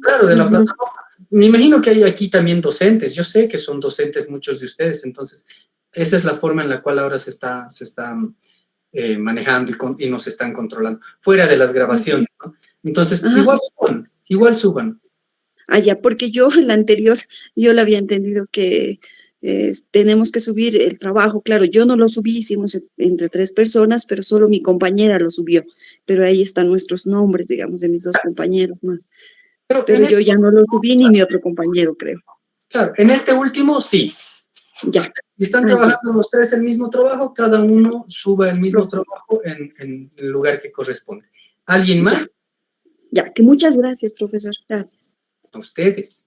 Claro, de la plataforma. Me imagino que hay aquí también docentes. Yo sé que son docentes muchos de ustedes. Entonces, esa es la forma en la cual ahora se está manejando y nos están controlando. Fuera de las grabaciones, ¿no? Entonces, igual suban. Ya, porque yo el anterior, yo le había entendido que tenemos que subir el trabajo. Claro, yo no lo subí, hicimos entre 3 personas, pero solo mi compañera lo subió. Pero ahí están nuestros nombres, digamos, de mis 2 compañeros más. Pero yo ya no lo subí ni mi otro compañero, creo. Claro, en este último sí. Ya. Si están trabajando los 3 el mismo trabajo, cada uno suba el mismo trabajo en el lugar que corresponde. ¿Alguien más? Ya, que muchas gracias, profesor. Gracias. A ustedes.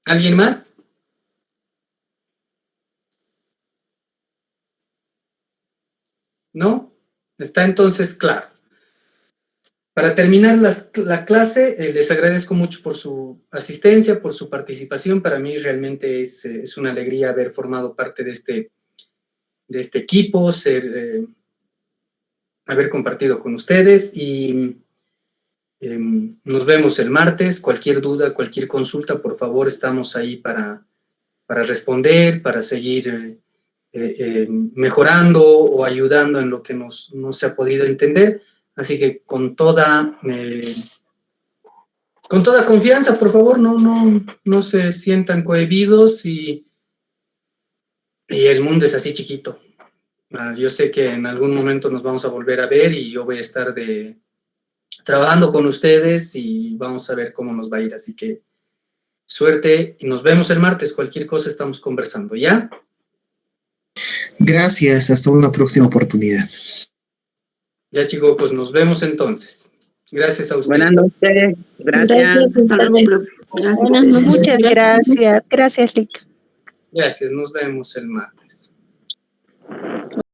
¿Alguien más? ¿No? Está entonces claro. Para terminar la clase, les agradezco mucho por su asistencia, por su participación. Para mí realmente es una alegría haber formado parte de este equipo, haber compartido con ustedes y nos vemos el martes. Cualquier duda, cualquier consulta, por favor, estamos ahí para responder, para seguir mejorando o ayudando en lo que no se ha podido entender. Así que con toda confianza, por favor, no se sientan cohibidos y el mundo es así chiquito. Yo sé que en algún momento nos vamos a volver a ver y yo voy a estar trabajando con ustedes y vamos a ver cómo nos va a ir. Así que suerte y nos vemos el martes. Cualquier cosa estamos conversando, ¿ya? Gracias, hasta una próxima oportunidad. Ya, chicos, pues nos vemos entonces. Gracias a ustedes. Buenas noches. Gracias. Hasta luego, profe. Gracias. Muchas gracias. Gracias, Lick. Gracias, nos vemos el martes.